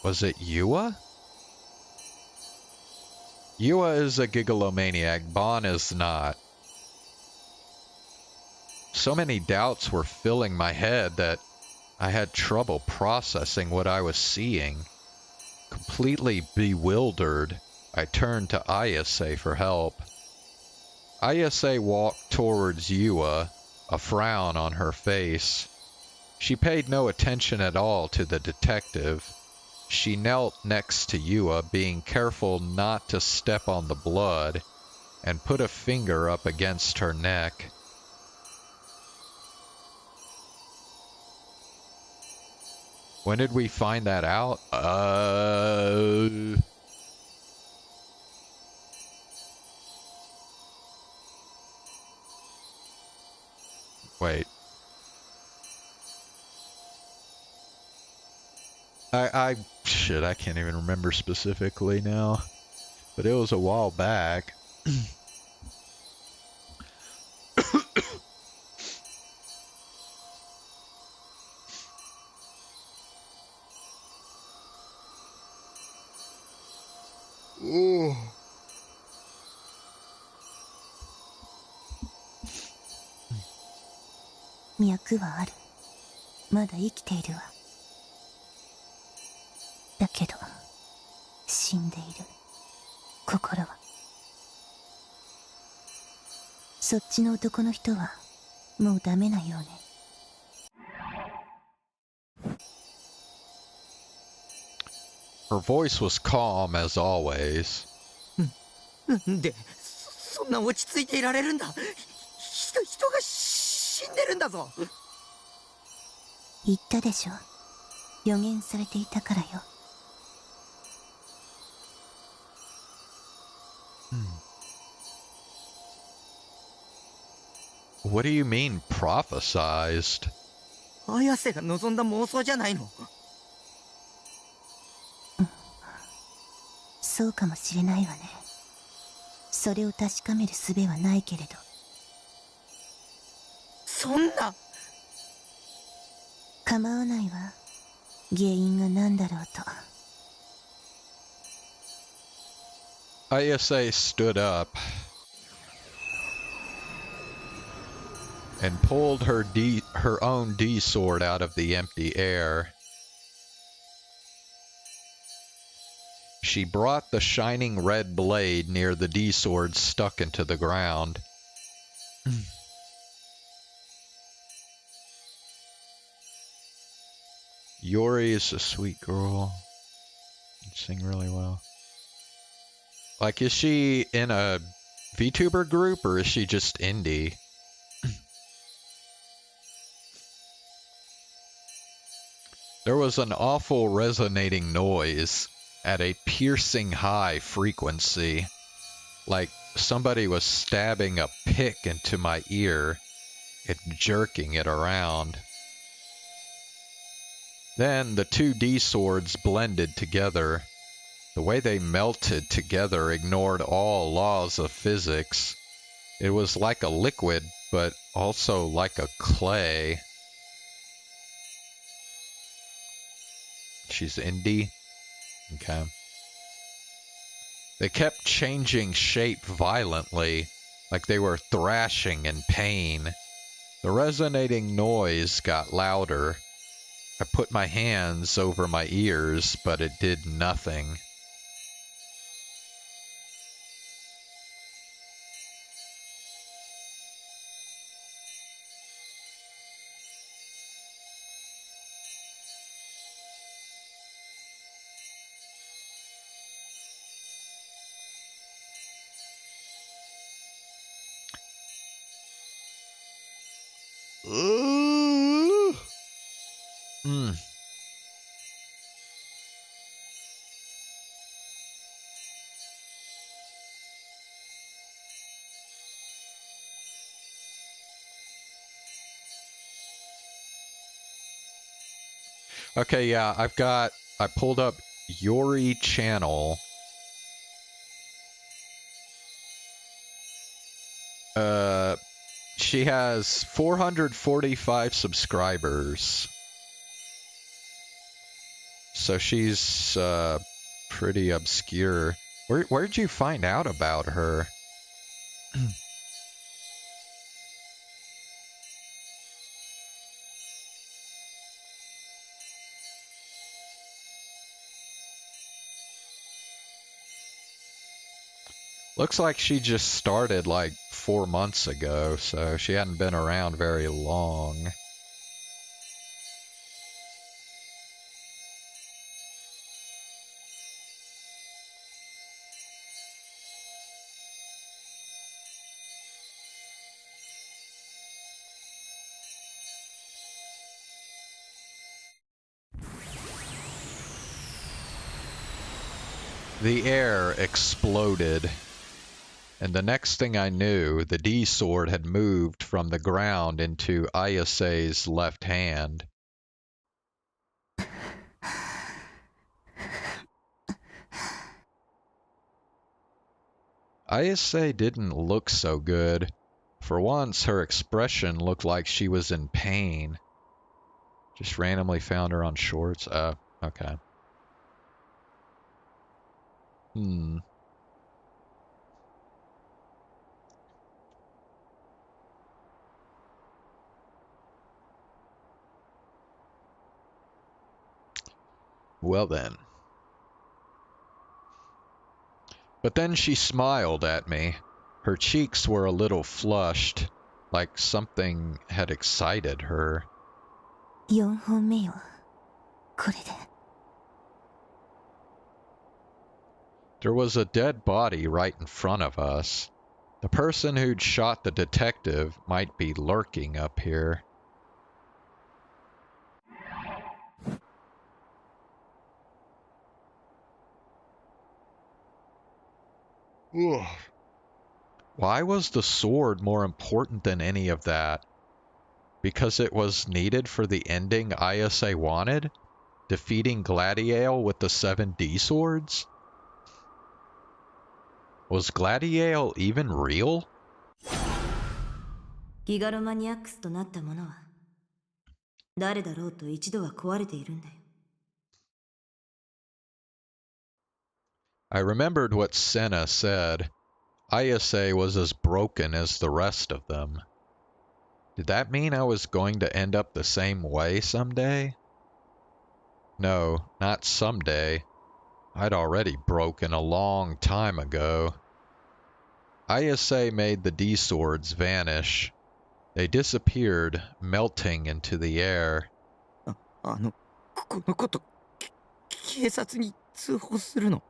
Was it Yua? Yua is a gigolomaniac, Bon is not. So many doubts were filling my head that I had trouble processing what I was seeing. Completely bewildered, I turned to Ayase for help. Ayase walked towards Yua, a frown on her face. She paid no attention at all to the detective. She knelt next to Yua, being careful not to step on the blood, and put a finger up against her neck. When did we find that out? Wait. Shit, I can't even remember specifically now. But it was a while back. Ooh. 脈はある。まだ生きているわ。だけど、死んでいる。心は。そっちの男の人は、もうダメなようね。Her voice was calm as always. なんで、そんな落ち着いていられるんだ。人が死んでるんだぞ。言ったでしょ。予言されていたからよ。What do you mean, prophesized? 綾瀬が望んだ妄想じゃないの。そうかもしれないわね。それを確かめる術はないけれど。そんな。構わないわ。原因が何だろうと。Ayase stood up and pulled her own D-sword out of the empty air. She brought the shining red blade near the D-sword stuck into the ground. Yuri is a sweet girl. Can sing really well. Like, is she in a VTuber group, or is she just indie? There was an awful resonating noise at a piercing high frequency, like somebody was stabbing a pick into my ear and jerking it around. Then the 2D swords blended together. The way they melted together ignored all laws of physics. It was like a liquid, but also like a clay. She's indie? Okay. They kept changing shape violently, like they were thrashing in pain. The resonating noise got louder. I put my hands over my ears, but it did nothing. Okay, yeah, I pulled up Yori channel. She has 445 subscribers. So she's, pretty obscure. Where'd you find out about her? Looks like she just started like 4 months ago, so she hadn't been around very long. The air exploded. And the next thing I knew, the D-sword had moved from the ground into Ayase's left hand. Ayase didn't look so good. For once, her expression looked like she was in pain. Just randomly found her on shorts. Oh, okay. Well then. But then she smiled at me. Her cheeks were a little flushed, like something had excited her. 4本目よ。これで。There was a dead body right in front of us. The person who'd shot the detective might be lurking up here. Ugh. Why was the sword more important than any of that? Because it was needed for the ending Ayase wanted? Defeating Gladiael with the 7 D-swords? Was Gladiael even real? ギガロマニアックスとなったものは誰だろうと一度は壊れているんだよ。I remembered what Senna said. Ayase was as broken as the rest of them. Did that mean I was going to end up the same way someday? No, not someday. I'd already broken a long time ago. Ayase made the D-swords vanish. They disappeared, melting into the air. このこと警察に通報するの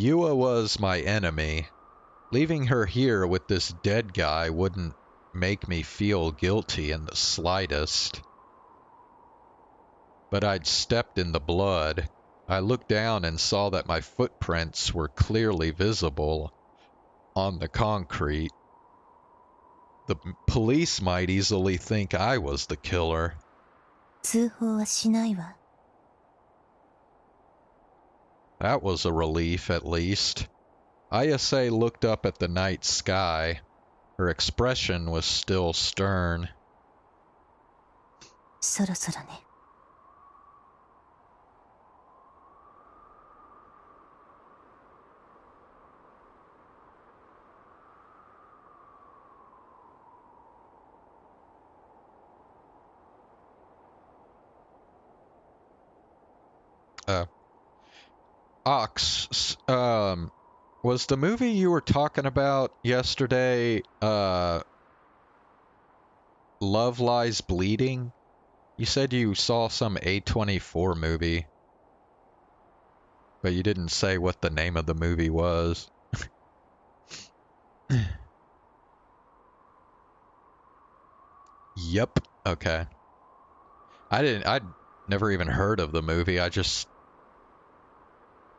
Yua was my enemy. Leaving her here with this dead guy wouldn't make me feel guilty in the slightest. But I'd stepped in the blood. I looked down and saw that my footprints were clearly visible on the concrete. The police might easily think I was the killer. 通報はしないわ。 That was a relief, at least. Ayase looked up at the night sky. Her expression was still stern. そろそろね。 Ox, was the movie you were talking about yesterday, Love Lies Bleeding? You said you saw some A24 movie, but you didn't say what the name of the movie was. Yep, okay. I'd never even heard of the movie.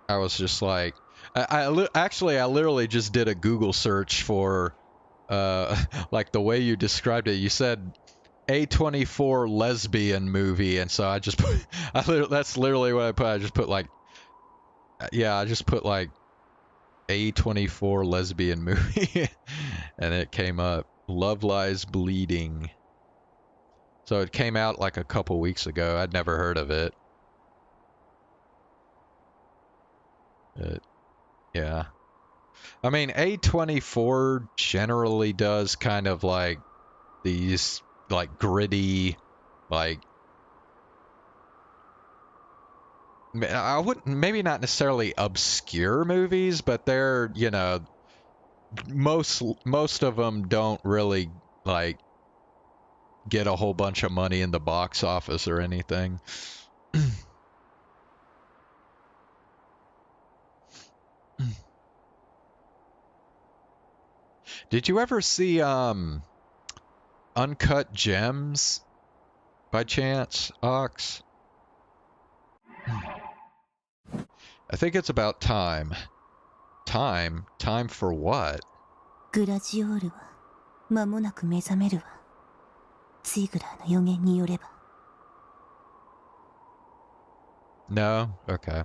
I was just like, I literally just did a Google search for, like the way you described it. You said A24 lesbian movie, and so I just put, that's literally what I put. I just put like, yeah, I just put like A24 lesbian movie, and it came up. Love Lies Bleeding. So it came out like a couple weeks ago. I'd never heard of it. Yeah. I mean, A24 generally does kind of like these like gritty, like, I wouldn't, maybe not necessarily obscure movies, but they're, you know, most of them don't really like get a whole bunch of money in the box office or anything. Did you ever see Uncut Gems by chance, Ox? I think it's about time. Time? Time for what? グラジオールは間もなく目覚めるわ。ツイグラーの予言によれば。 No? Okay.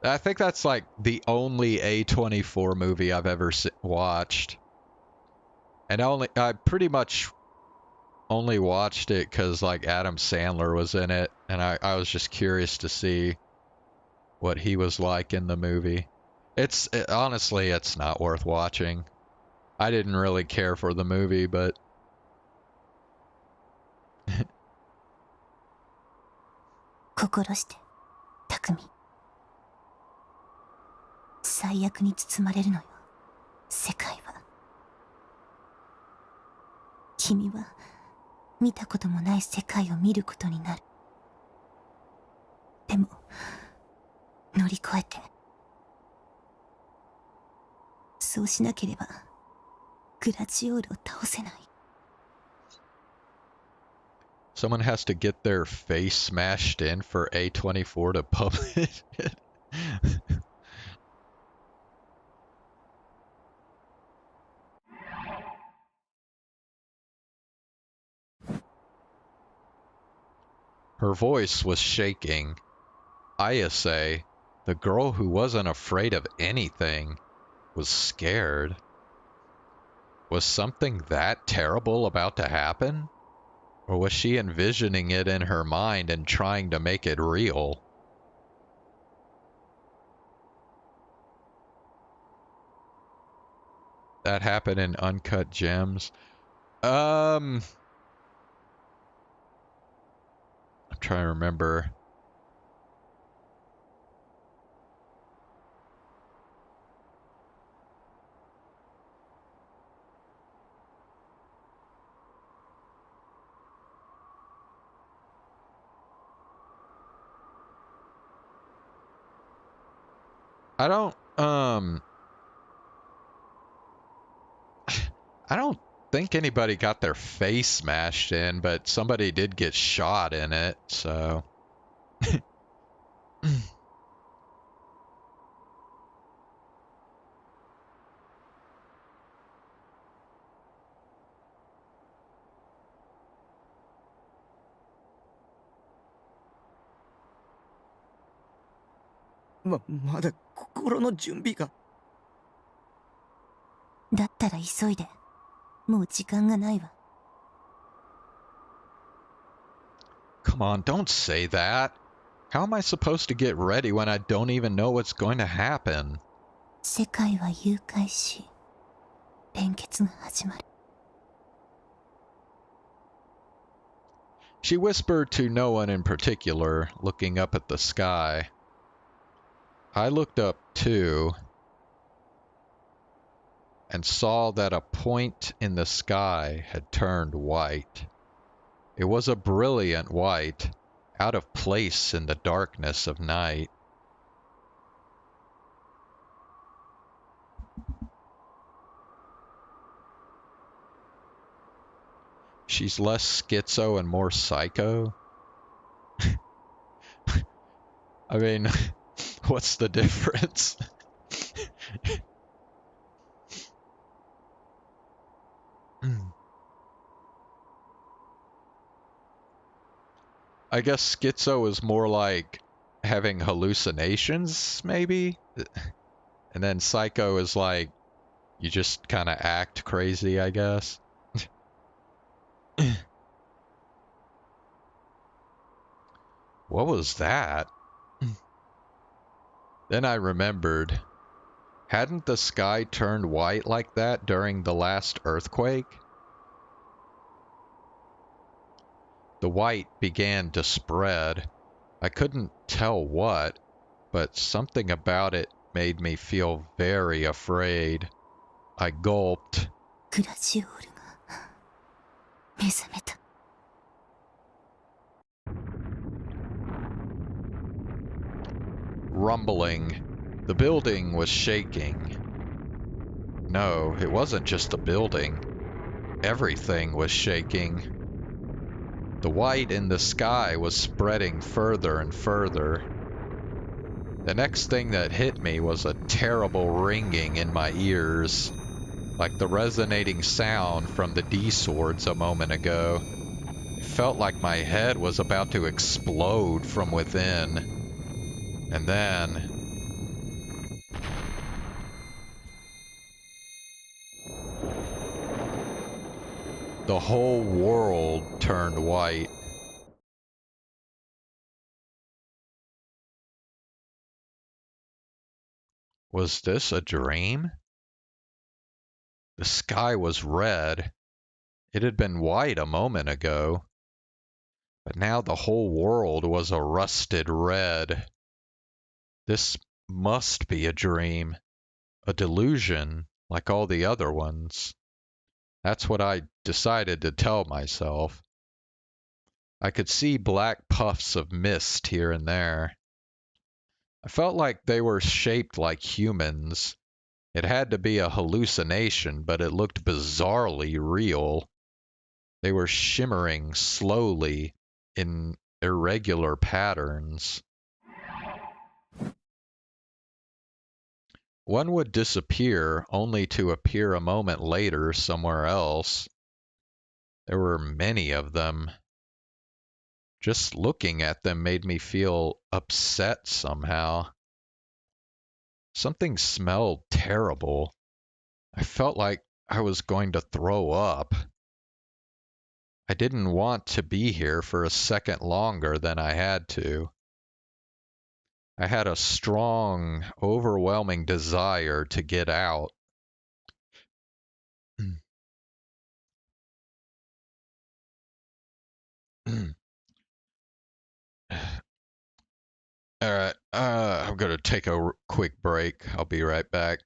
I think that's like the only A24 movie I've ever watched. And I pretty much only watched it because like Adam Sandler was in it, and I was just curious to see what he was like in the movie. Honestly, it's not worth watching. I didn't really care for the movie, but 心して、匠。最悪に包まれるのよ、世界は。君は見たこともない世界を見ることになる。でも乗り越えて。そうしなければグラジオールを倒せない。 someone has to get their face smashed in for A24 to publish it. Her voice was shaking. Ayase, the girl who wasn't afraid of anything, was scared. Was something that terrible about to happen? Or was she envisioning it in her mind and trying to make it real? That happened in Uncut Gems. I'm trying to remember. I don't think anybody got their face smashed in, but somebody did get shot in it, so...まだ心の準備が。だったら急いで。もう時間がないわ。Come on, don't say that. How am I supposed to get ready when I don't even know what's going to happen? 世界は誘拐し、連結が始まる。She whispered to no one in particular, looking up at the sky. I looked up too, and saw that a point in the sky had turned white. It was a brilliant white, out of place in the darkness of night. She's less schizo and more psycho? I mean, what's the difference? I guess schizo is more like having hallucinations, maybe? And then psycho is like, you just kind of act crazy, I guess. What was that? Then I remembered. Hadn't the sky turned white like that during the last earthquake? The white began to spread. I couldn't tell what, but something about it made me feel very afraid. I gulped. グラジオールが目覚めた。Rumbling. The building was shaking. No, it wasn't just the building. Everything was shaking. The white in the sky was spreading further and further. The next thing that hit me was a terrible ringing in my ears, like the resonating sound from the D-swords a moment ago. It felt like my head was about to explode from within. And then... the whole world turned white. Was this a dream? The sky was red. It had been white a moment ago. But now the whole world was a rusted red. This must be a dream. A delusion, like all the other ones. That's what I decided to tell myself. I could see black puffs of mist here and there. I felt like they were shaped like humans. It had to be a hallucination, but it looked bizarrely real. They were shimmering slowly in irregular patterns. One would disappear only to appear a moment later somewhere else. There were many of them. Just looking at them made me feel upset somehow. Something smelled terrible. I felt like I was going to throw up. I didn't want to be here for a second longer than I had to. I had a strong, overwhelming desire to get out. Alright, I'm gonna take a quick break. I'll be right back.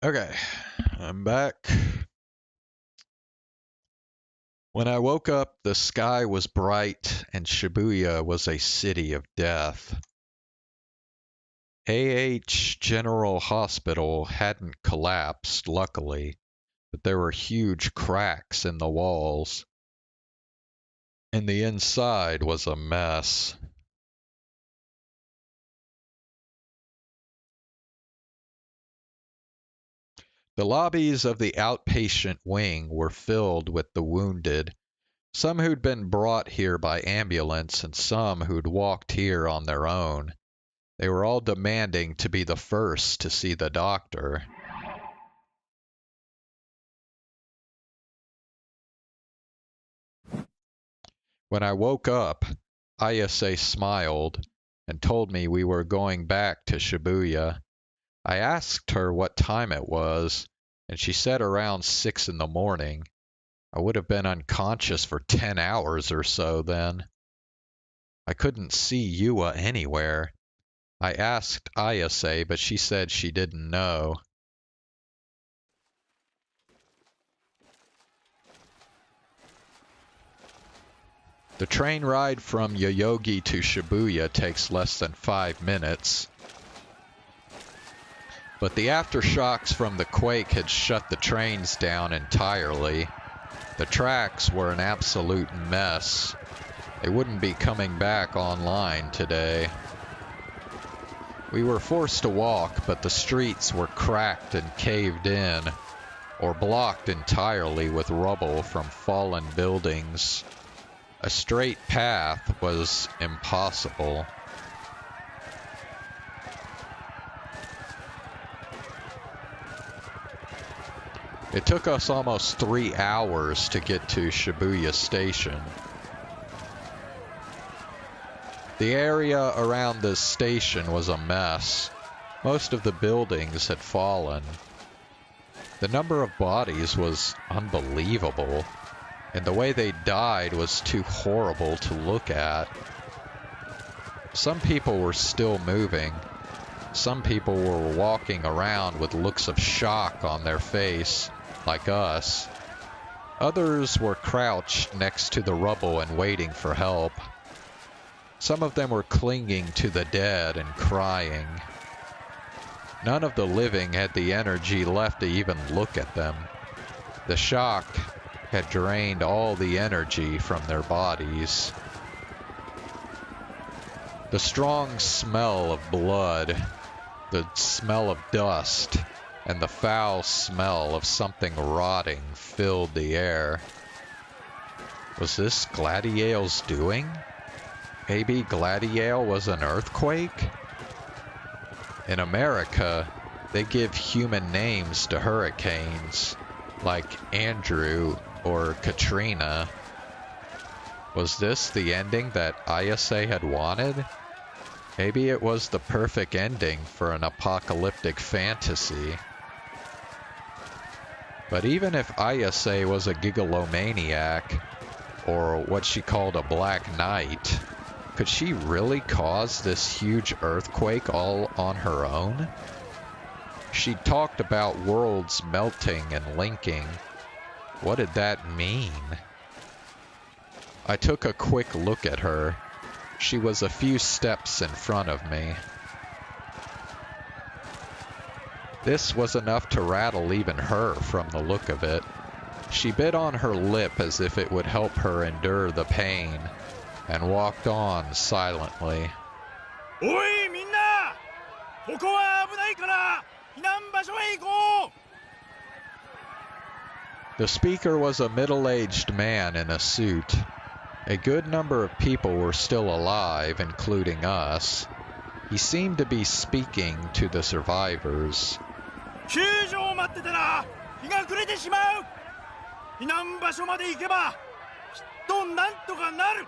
Okay, I'm back. When I woke up, the sky was bright and Shibuya was a city of death. General Hospital hadn't collapsed, luckily, but there were huge cracks in the walls. And the inside was a mess. The lobbies of the outpatient wing were filled with the wounded, some who'd been brought here by ambulance and some who'd walked here on their own. They were all demanding to be the first to see the doctor. When I woke up, Ayase smiled and told me we were going back to Shibuya. I asked her what time it was, and she said around 6 in the morning. I would have been unconscious for 10 hours or so then. I couldn't see Yua anywhere. I asked Ayase, but she said she didn't know. The train ride from Yoyogi to Shibuya takes less than 5 minutes. But the aftershocks from the quake had shut the trains down entirely. The tracks were an absolute mess. They wouldn't be coming back online today. We were forced to walk, but the streets were cracked and caved in, or blocked entirely with rubble from fallen buildings. A straight path was impossible. It took us almost 3 hours to get to Shibuya Station. The area around this station was a mess. Most of the buildings had fallen. The number of bodies was unbelievable, and the way they died was too horrible to look at. Some people were still moving. Some people were walking around with looks of shock on their face, like us. Others were crouched next to the rubble and waiting for help. Some of them were clinging to the dead and crying. None of the living had the energy left to even look at them. The shock had drained all the energy from their bodies. The strong smell of blood, the smell of dust, and the foul smell of something rotting filled the air. Was this Gladiel's doing? Maybe Gladiel was an earthquake? In America, they give human names to hurricanes, like Andrew or Katrina. Was this the ending that Ayase had wanted? Maybe it was the perfect ending for an apocalyptic fantasy. But even if Ayase was a gigalomaniac, or what she called a Black Knight, could she really cause this huge earthquake all on her own? She talked about worlds melting and linking. What did that mean? I took a quick look at her. She was a few steps in front of me. This was enough to rattle even her from the look of it. She bit on her lip as if it would help her endure the pain, and walked on silently. Oi, minna! ここは危ないから避難場所へ行こう! The speaker was a middle-aged man in a suit. A good number of people were still alive, including us. He seemed to be speaking to the survivors. 救助を待ってたら日が暮れてしまう! 避難場所まで行けばきっとなんとかなる!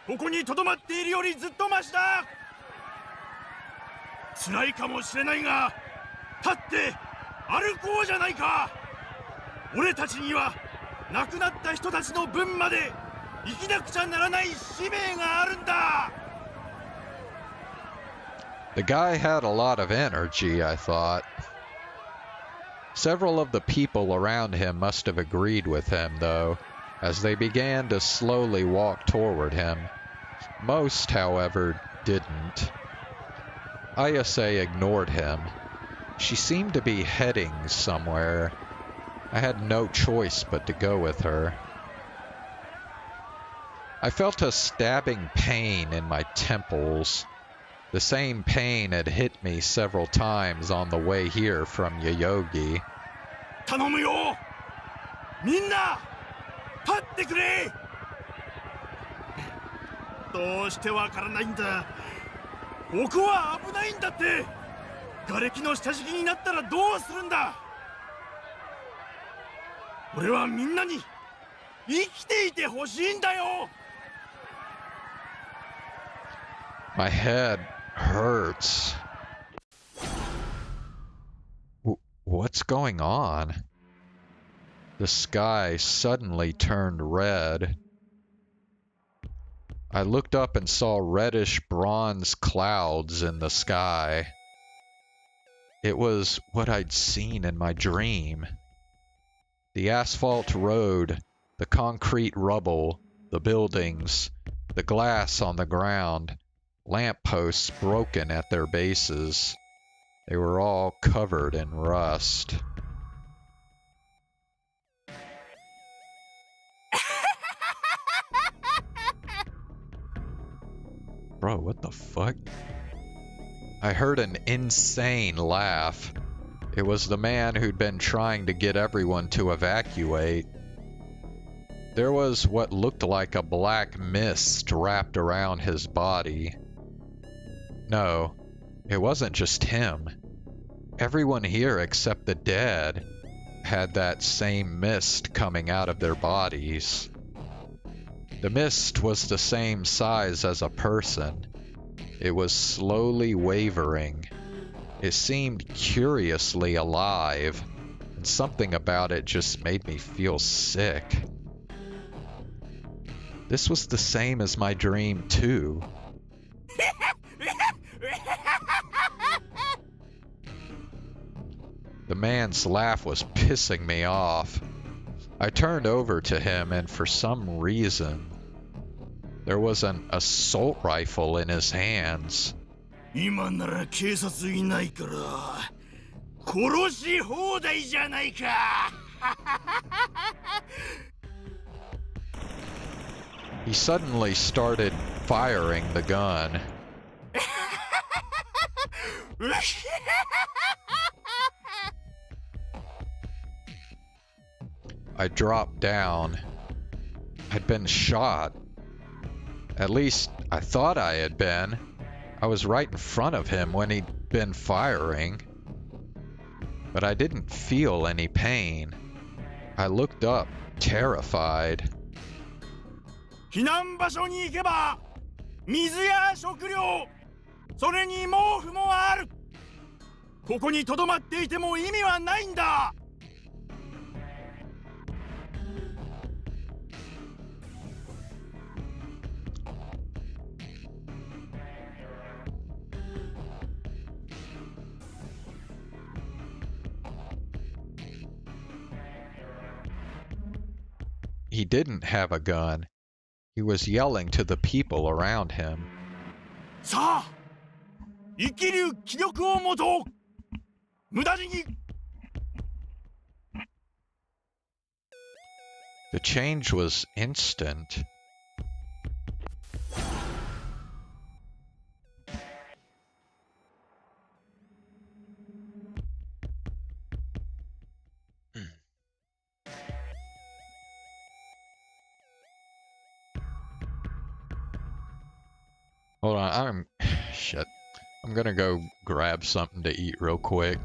ここに留まっているよりずっとマシだ! 辛いかもしれないが立って歩こうじゃないか! 俺たちには亡くなった人たちの分まで生きなくちゃならない使命があるんだ! The guy had a lot of energy, I thought. Several of the people around him must have agreed with him, though, as they began to slowly walk toward him. Most, however, didn't. Ayase ignored him. She seemed to be heading somewhere. I had no choice but to go with her. I felt a stabbing pain in my temples. The same pain had hit me several times on the way here from Yoyogi. 頼むよみんな立ってくれどうしてわからないんだここは危ないんだって瓦礫の下敷きになったらどうするんだ俺はみんなに生きていてほしいんだよ My head hurts. What's going on? The sky suddenly turned red. I looked up and saw reddish bronze clouds in the sky. It was what I'd seen in my dream. The asphalt road, the concrete rubble, the buildings, the glass on the ground, lampposts broken at their bases. They were all covered in rust. Bro, what the fuck? I heard an insane laugh. It was the man who'd been trying to get everyone to evacuate. There was what looked like a black mist wrapped around his body. No, it wasn't just him. Everyone here except the dead had that same mist coming out of their bodies. The mist was the same size as a person. It was slowly wavering. It seemed curiously alive, and something about it just made me feel sick. This was the same as my dream, too. The man's laugh was pissing me off. I turned over to him, and for some reason, there was an assault rifle in his hands. 今なら警察いないから殺し放題じゃないか He suddenly started firing the gun. I dropped down. I'd been shot. At least, I thought I had been. I was right in front of him when he'd been firing. But I didn't feel any pain. I looked up, terrified. 避難場所に行けば水や食料それに毛布もあるここに留まっていても意味はないんだ He didn't have a gun. He was yelling to the people around him. さあ生きる気力を持とう無駄に The change was instant. Hold on, shit. I'm gonna go grab something to eat real quick.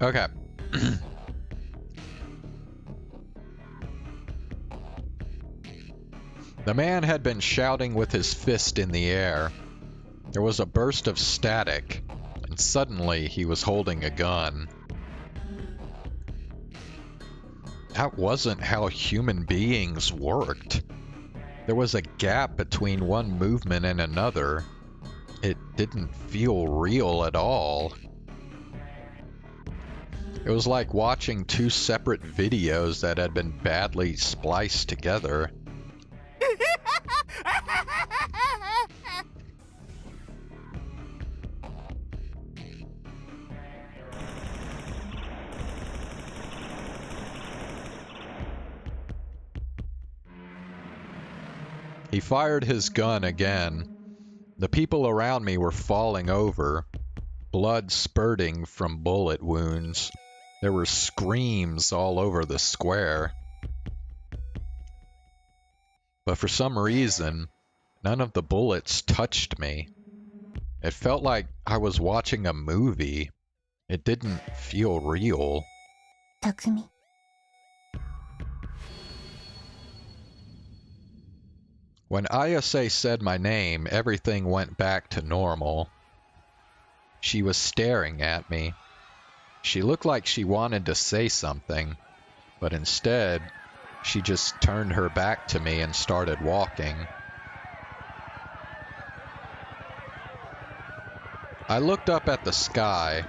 Okay. The man had been shouting with his fist in the air. There was a burst of static, and suddenly he was holding a gun. That wasn't how human beings worked. There was a gap between one movement and another. It didn't feel real at all. It was like watching two separate videos that had been badly spliced together. He fired his gun again. The people around me were falling over, blood spurting from bullet wounds. There were screams all over the square. But for some reason, none of the bullets touched me. It felt like I was watching a movie. It didn't feel real. Takumi. When Ayase said my name, everything went back to normal. She was staring at me. She looked like she wanted to say something, but instead, she just turned her back to me and started walking. I looked up at the sky.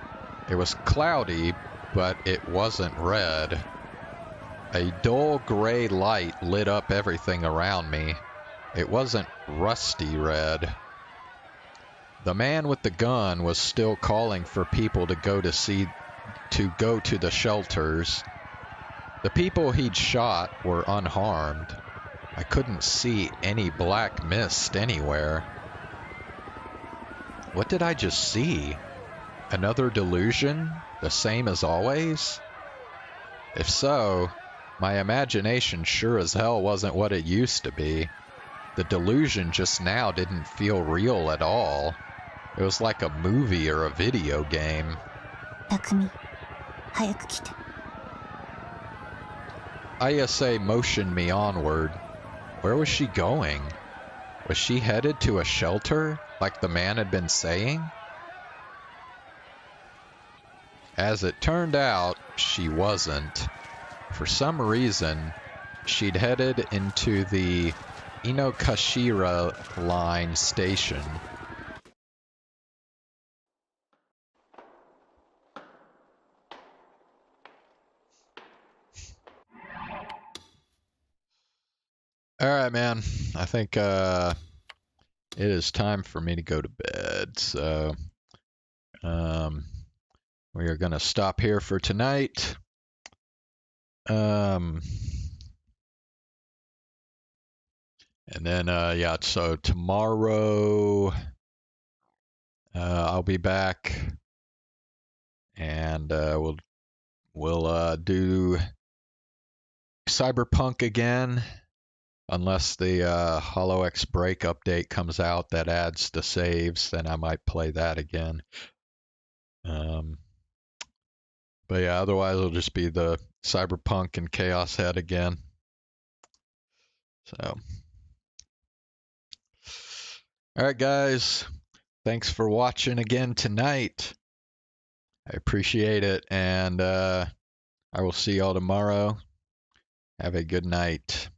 It was cloudy, but it wasn't red. A dull gray light lit up everything around me. It wasn't rusty red. The man with the gun was still calling for people to go to the shelters. The people he'd shot were unharmed. I couldn't see any black mist anywhere. What did I just see? Another delusion? The same as always? If so, my imagination sure as hell wasn't what it used to be. The delusion just now didn't feel real at all. It was like a movie or a video game. Takumi, 早く来て. Ayase motioned me onward. Where was she going? Was she headed to a shelter, like the man had been saying? As it turned out, she wasn't. For some reason, she'd headed into the Inokashira line station. Alright, man. I think it is time for me to go to bed. So we are going to stop here for tonight. And then, yeah, so tomorrow I'll be back and we'll do Cyberpunk again, unless the Hollow X Break update comes out that adds the saves, then I might play that again. But yeah, otherwise it'll just be the Cyberpunk and Chaos Head again. So. Alright guys, thanks for watching again tonight. I appreciate it, and I will see y'all tomorrow. Have a good night.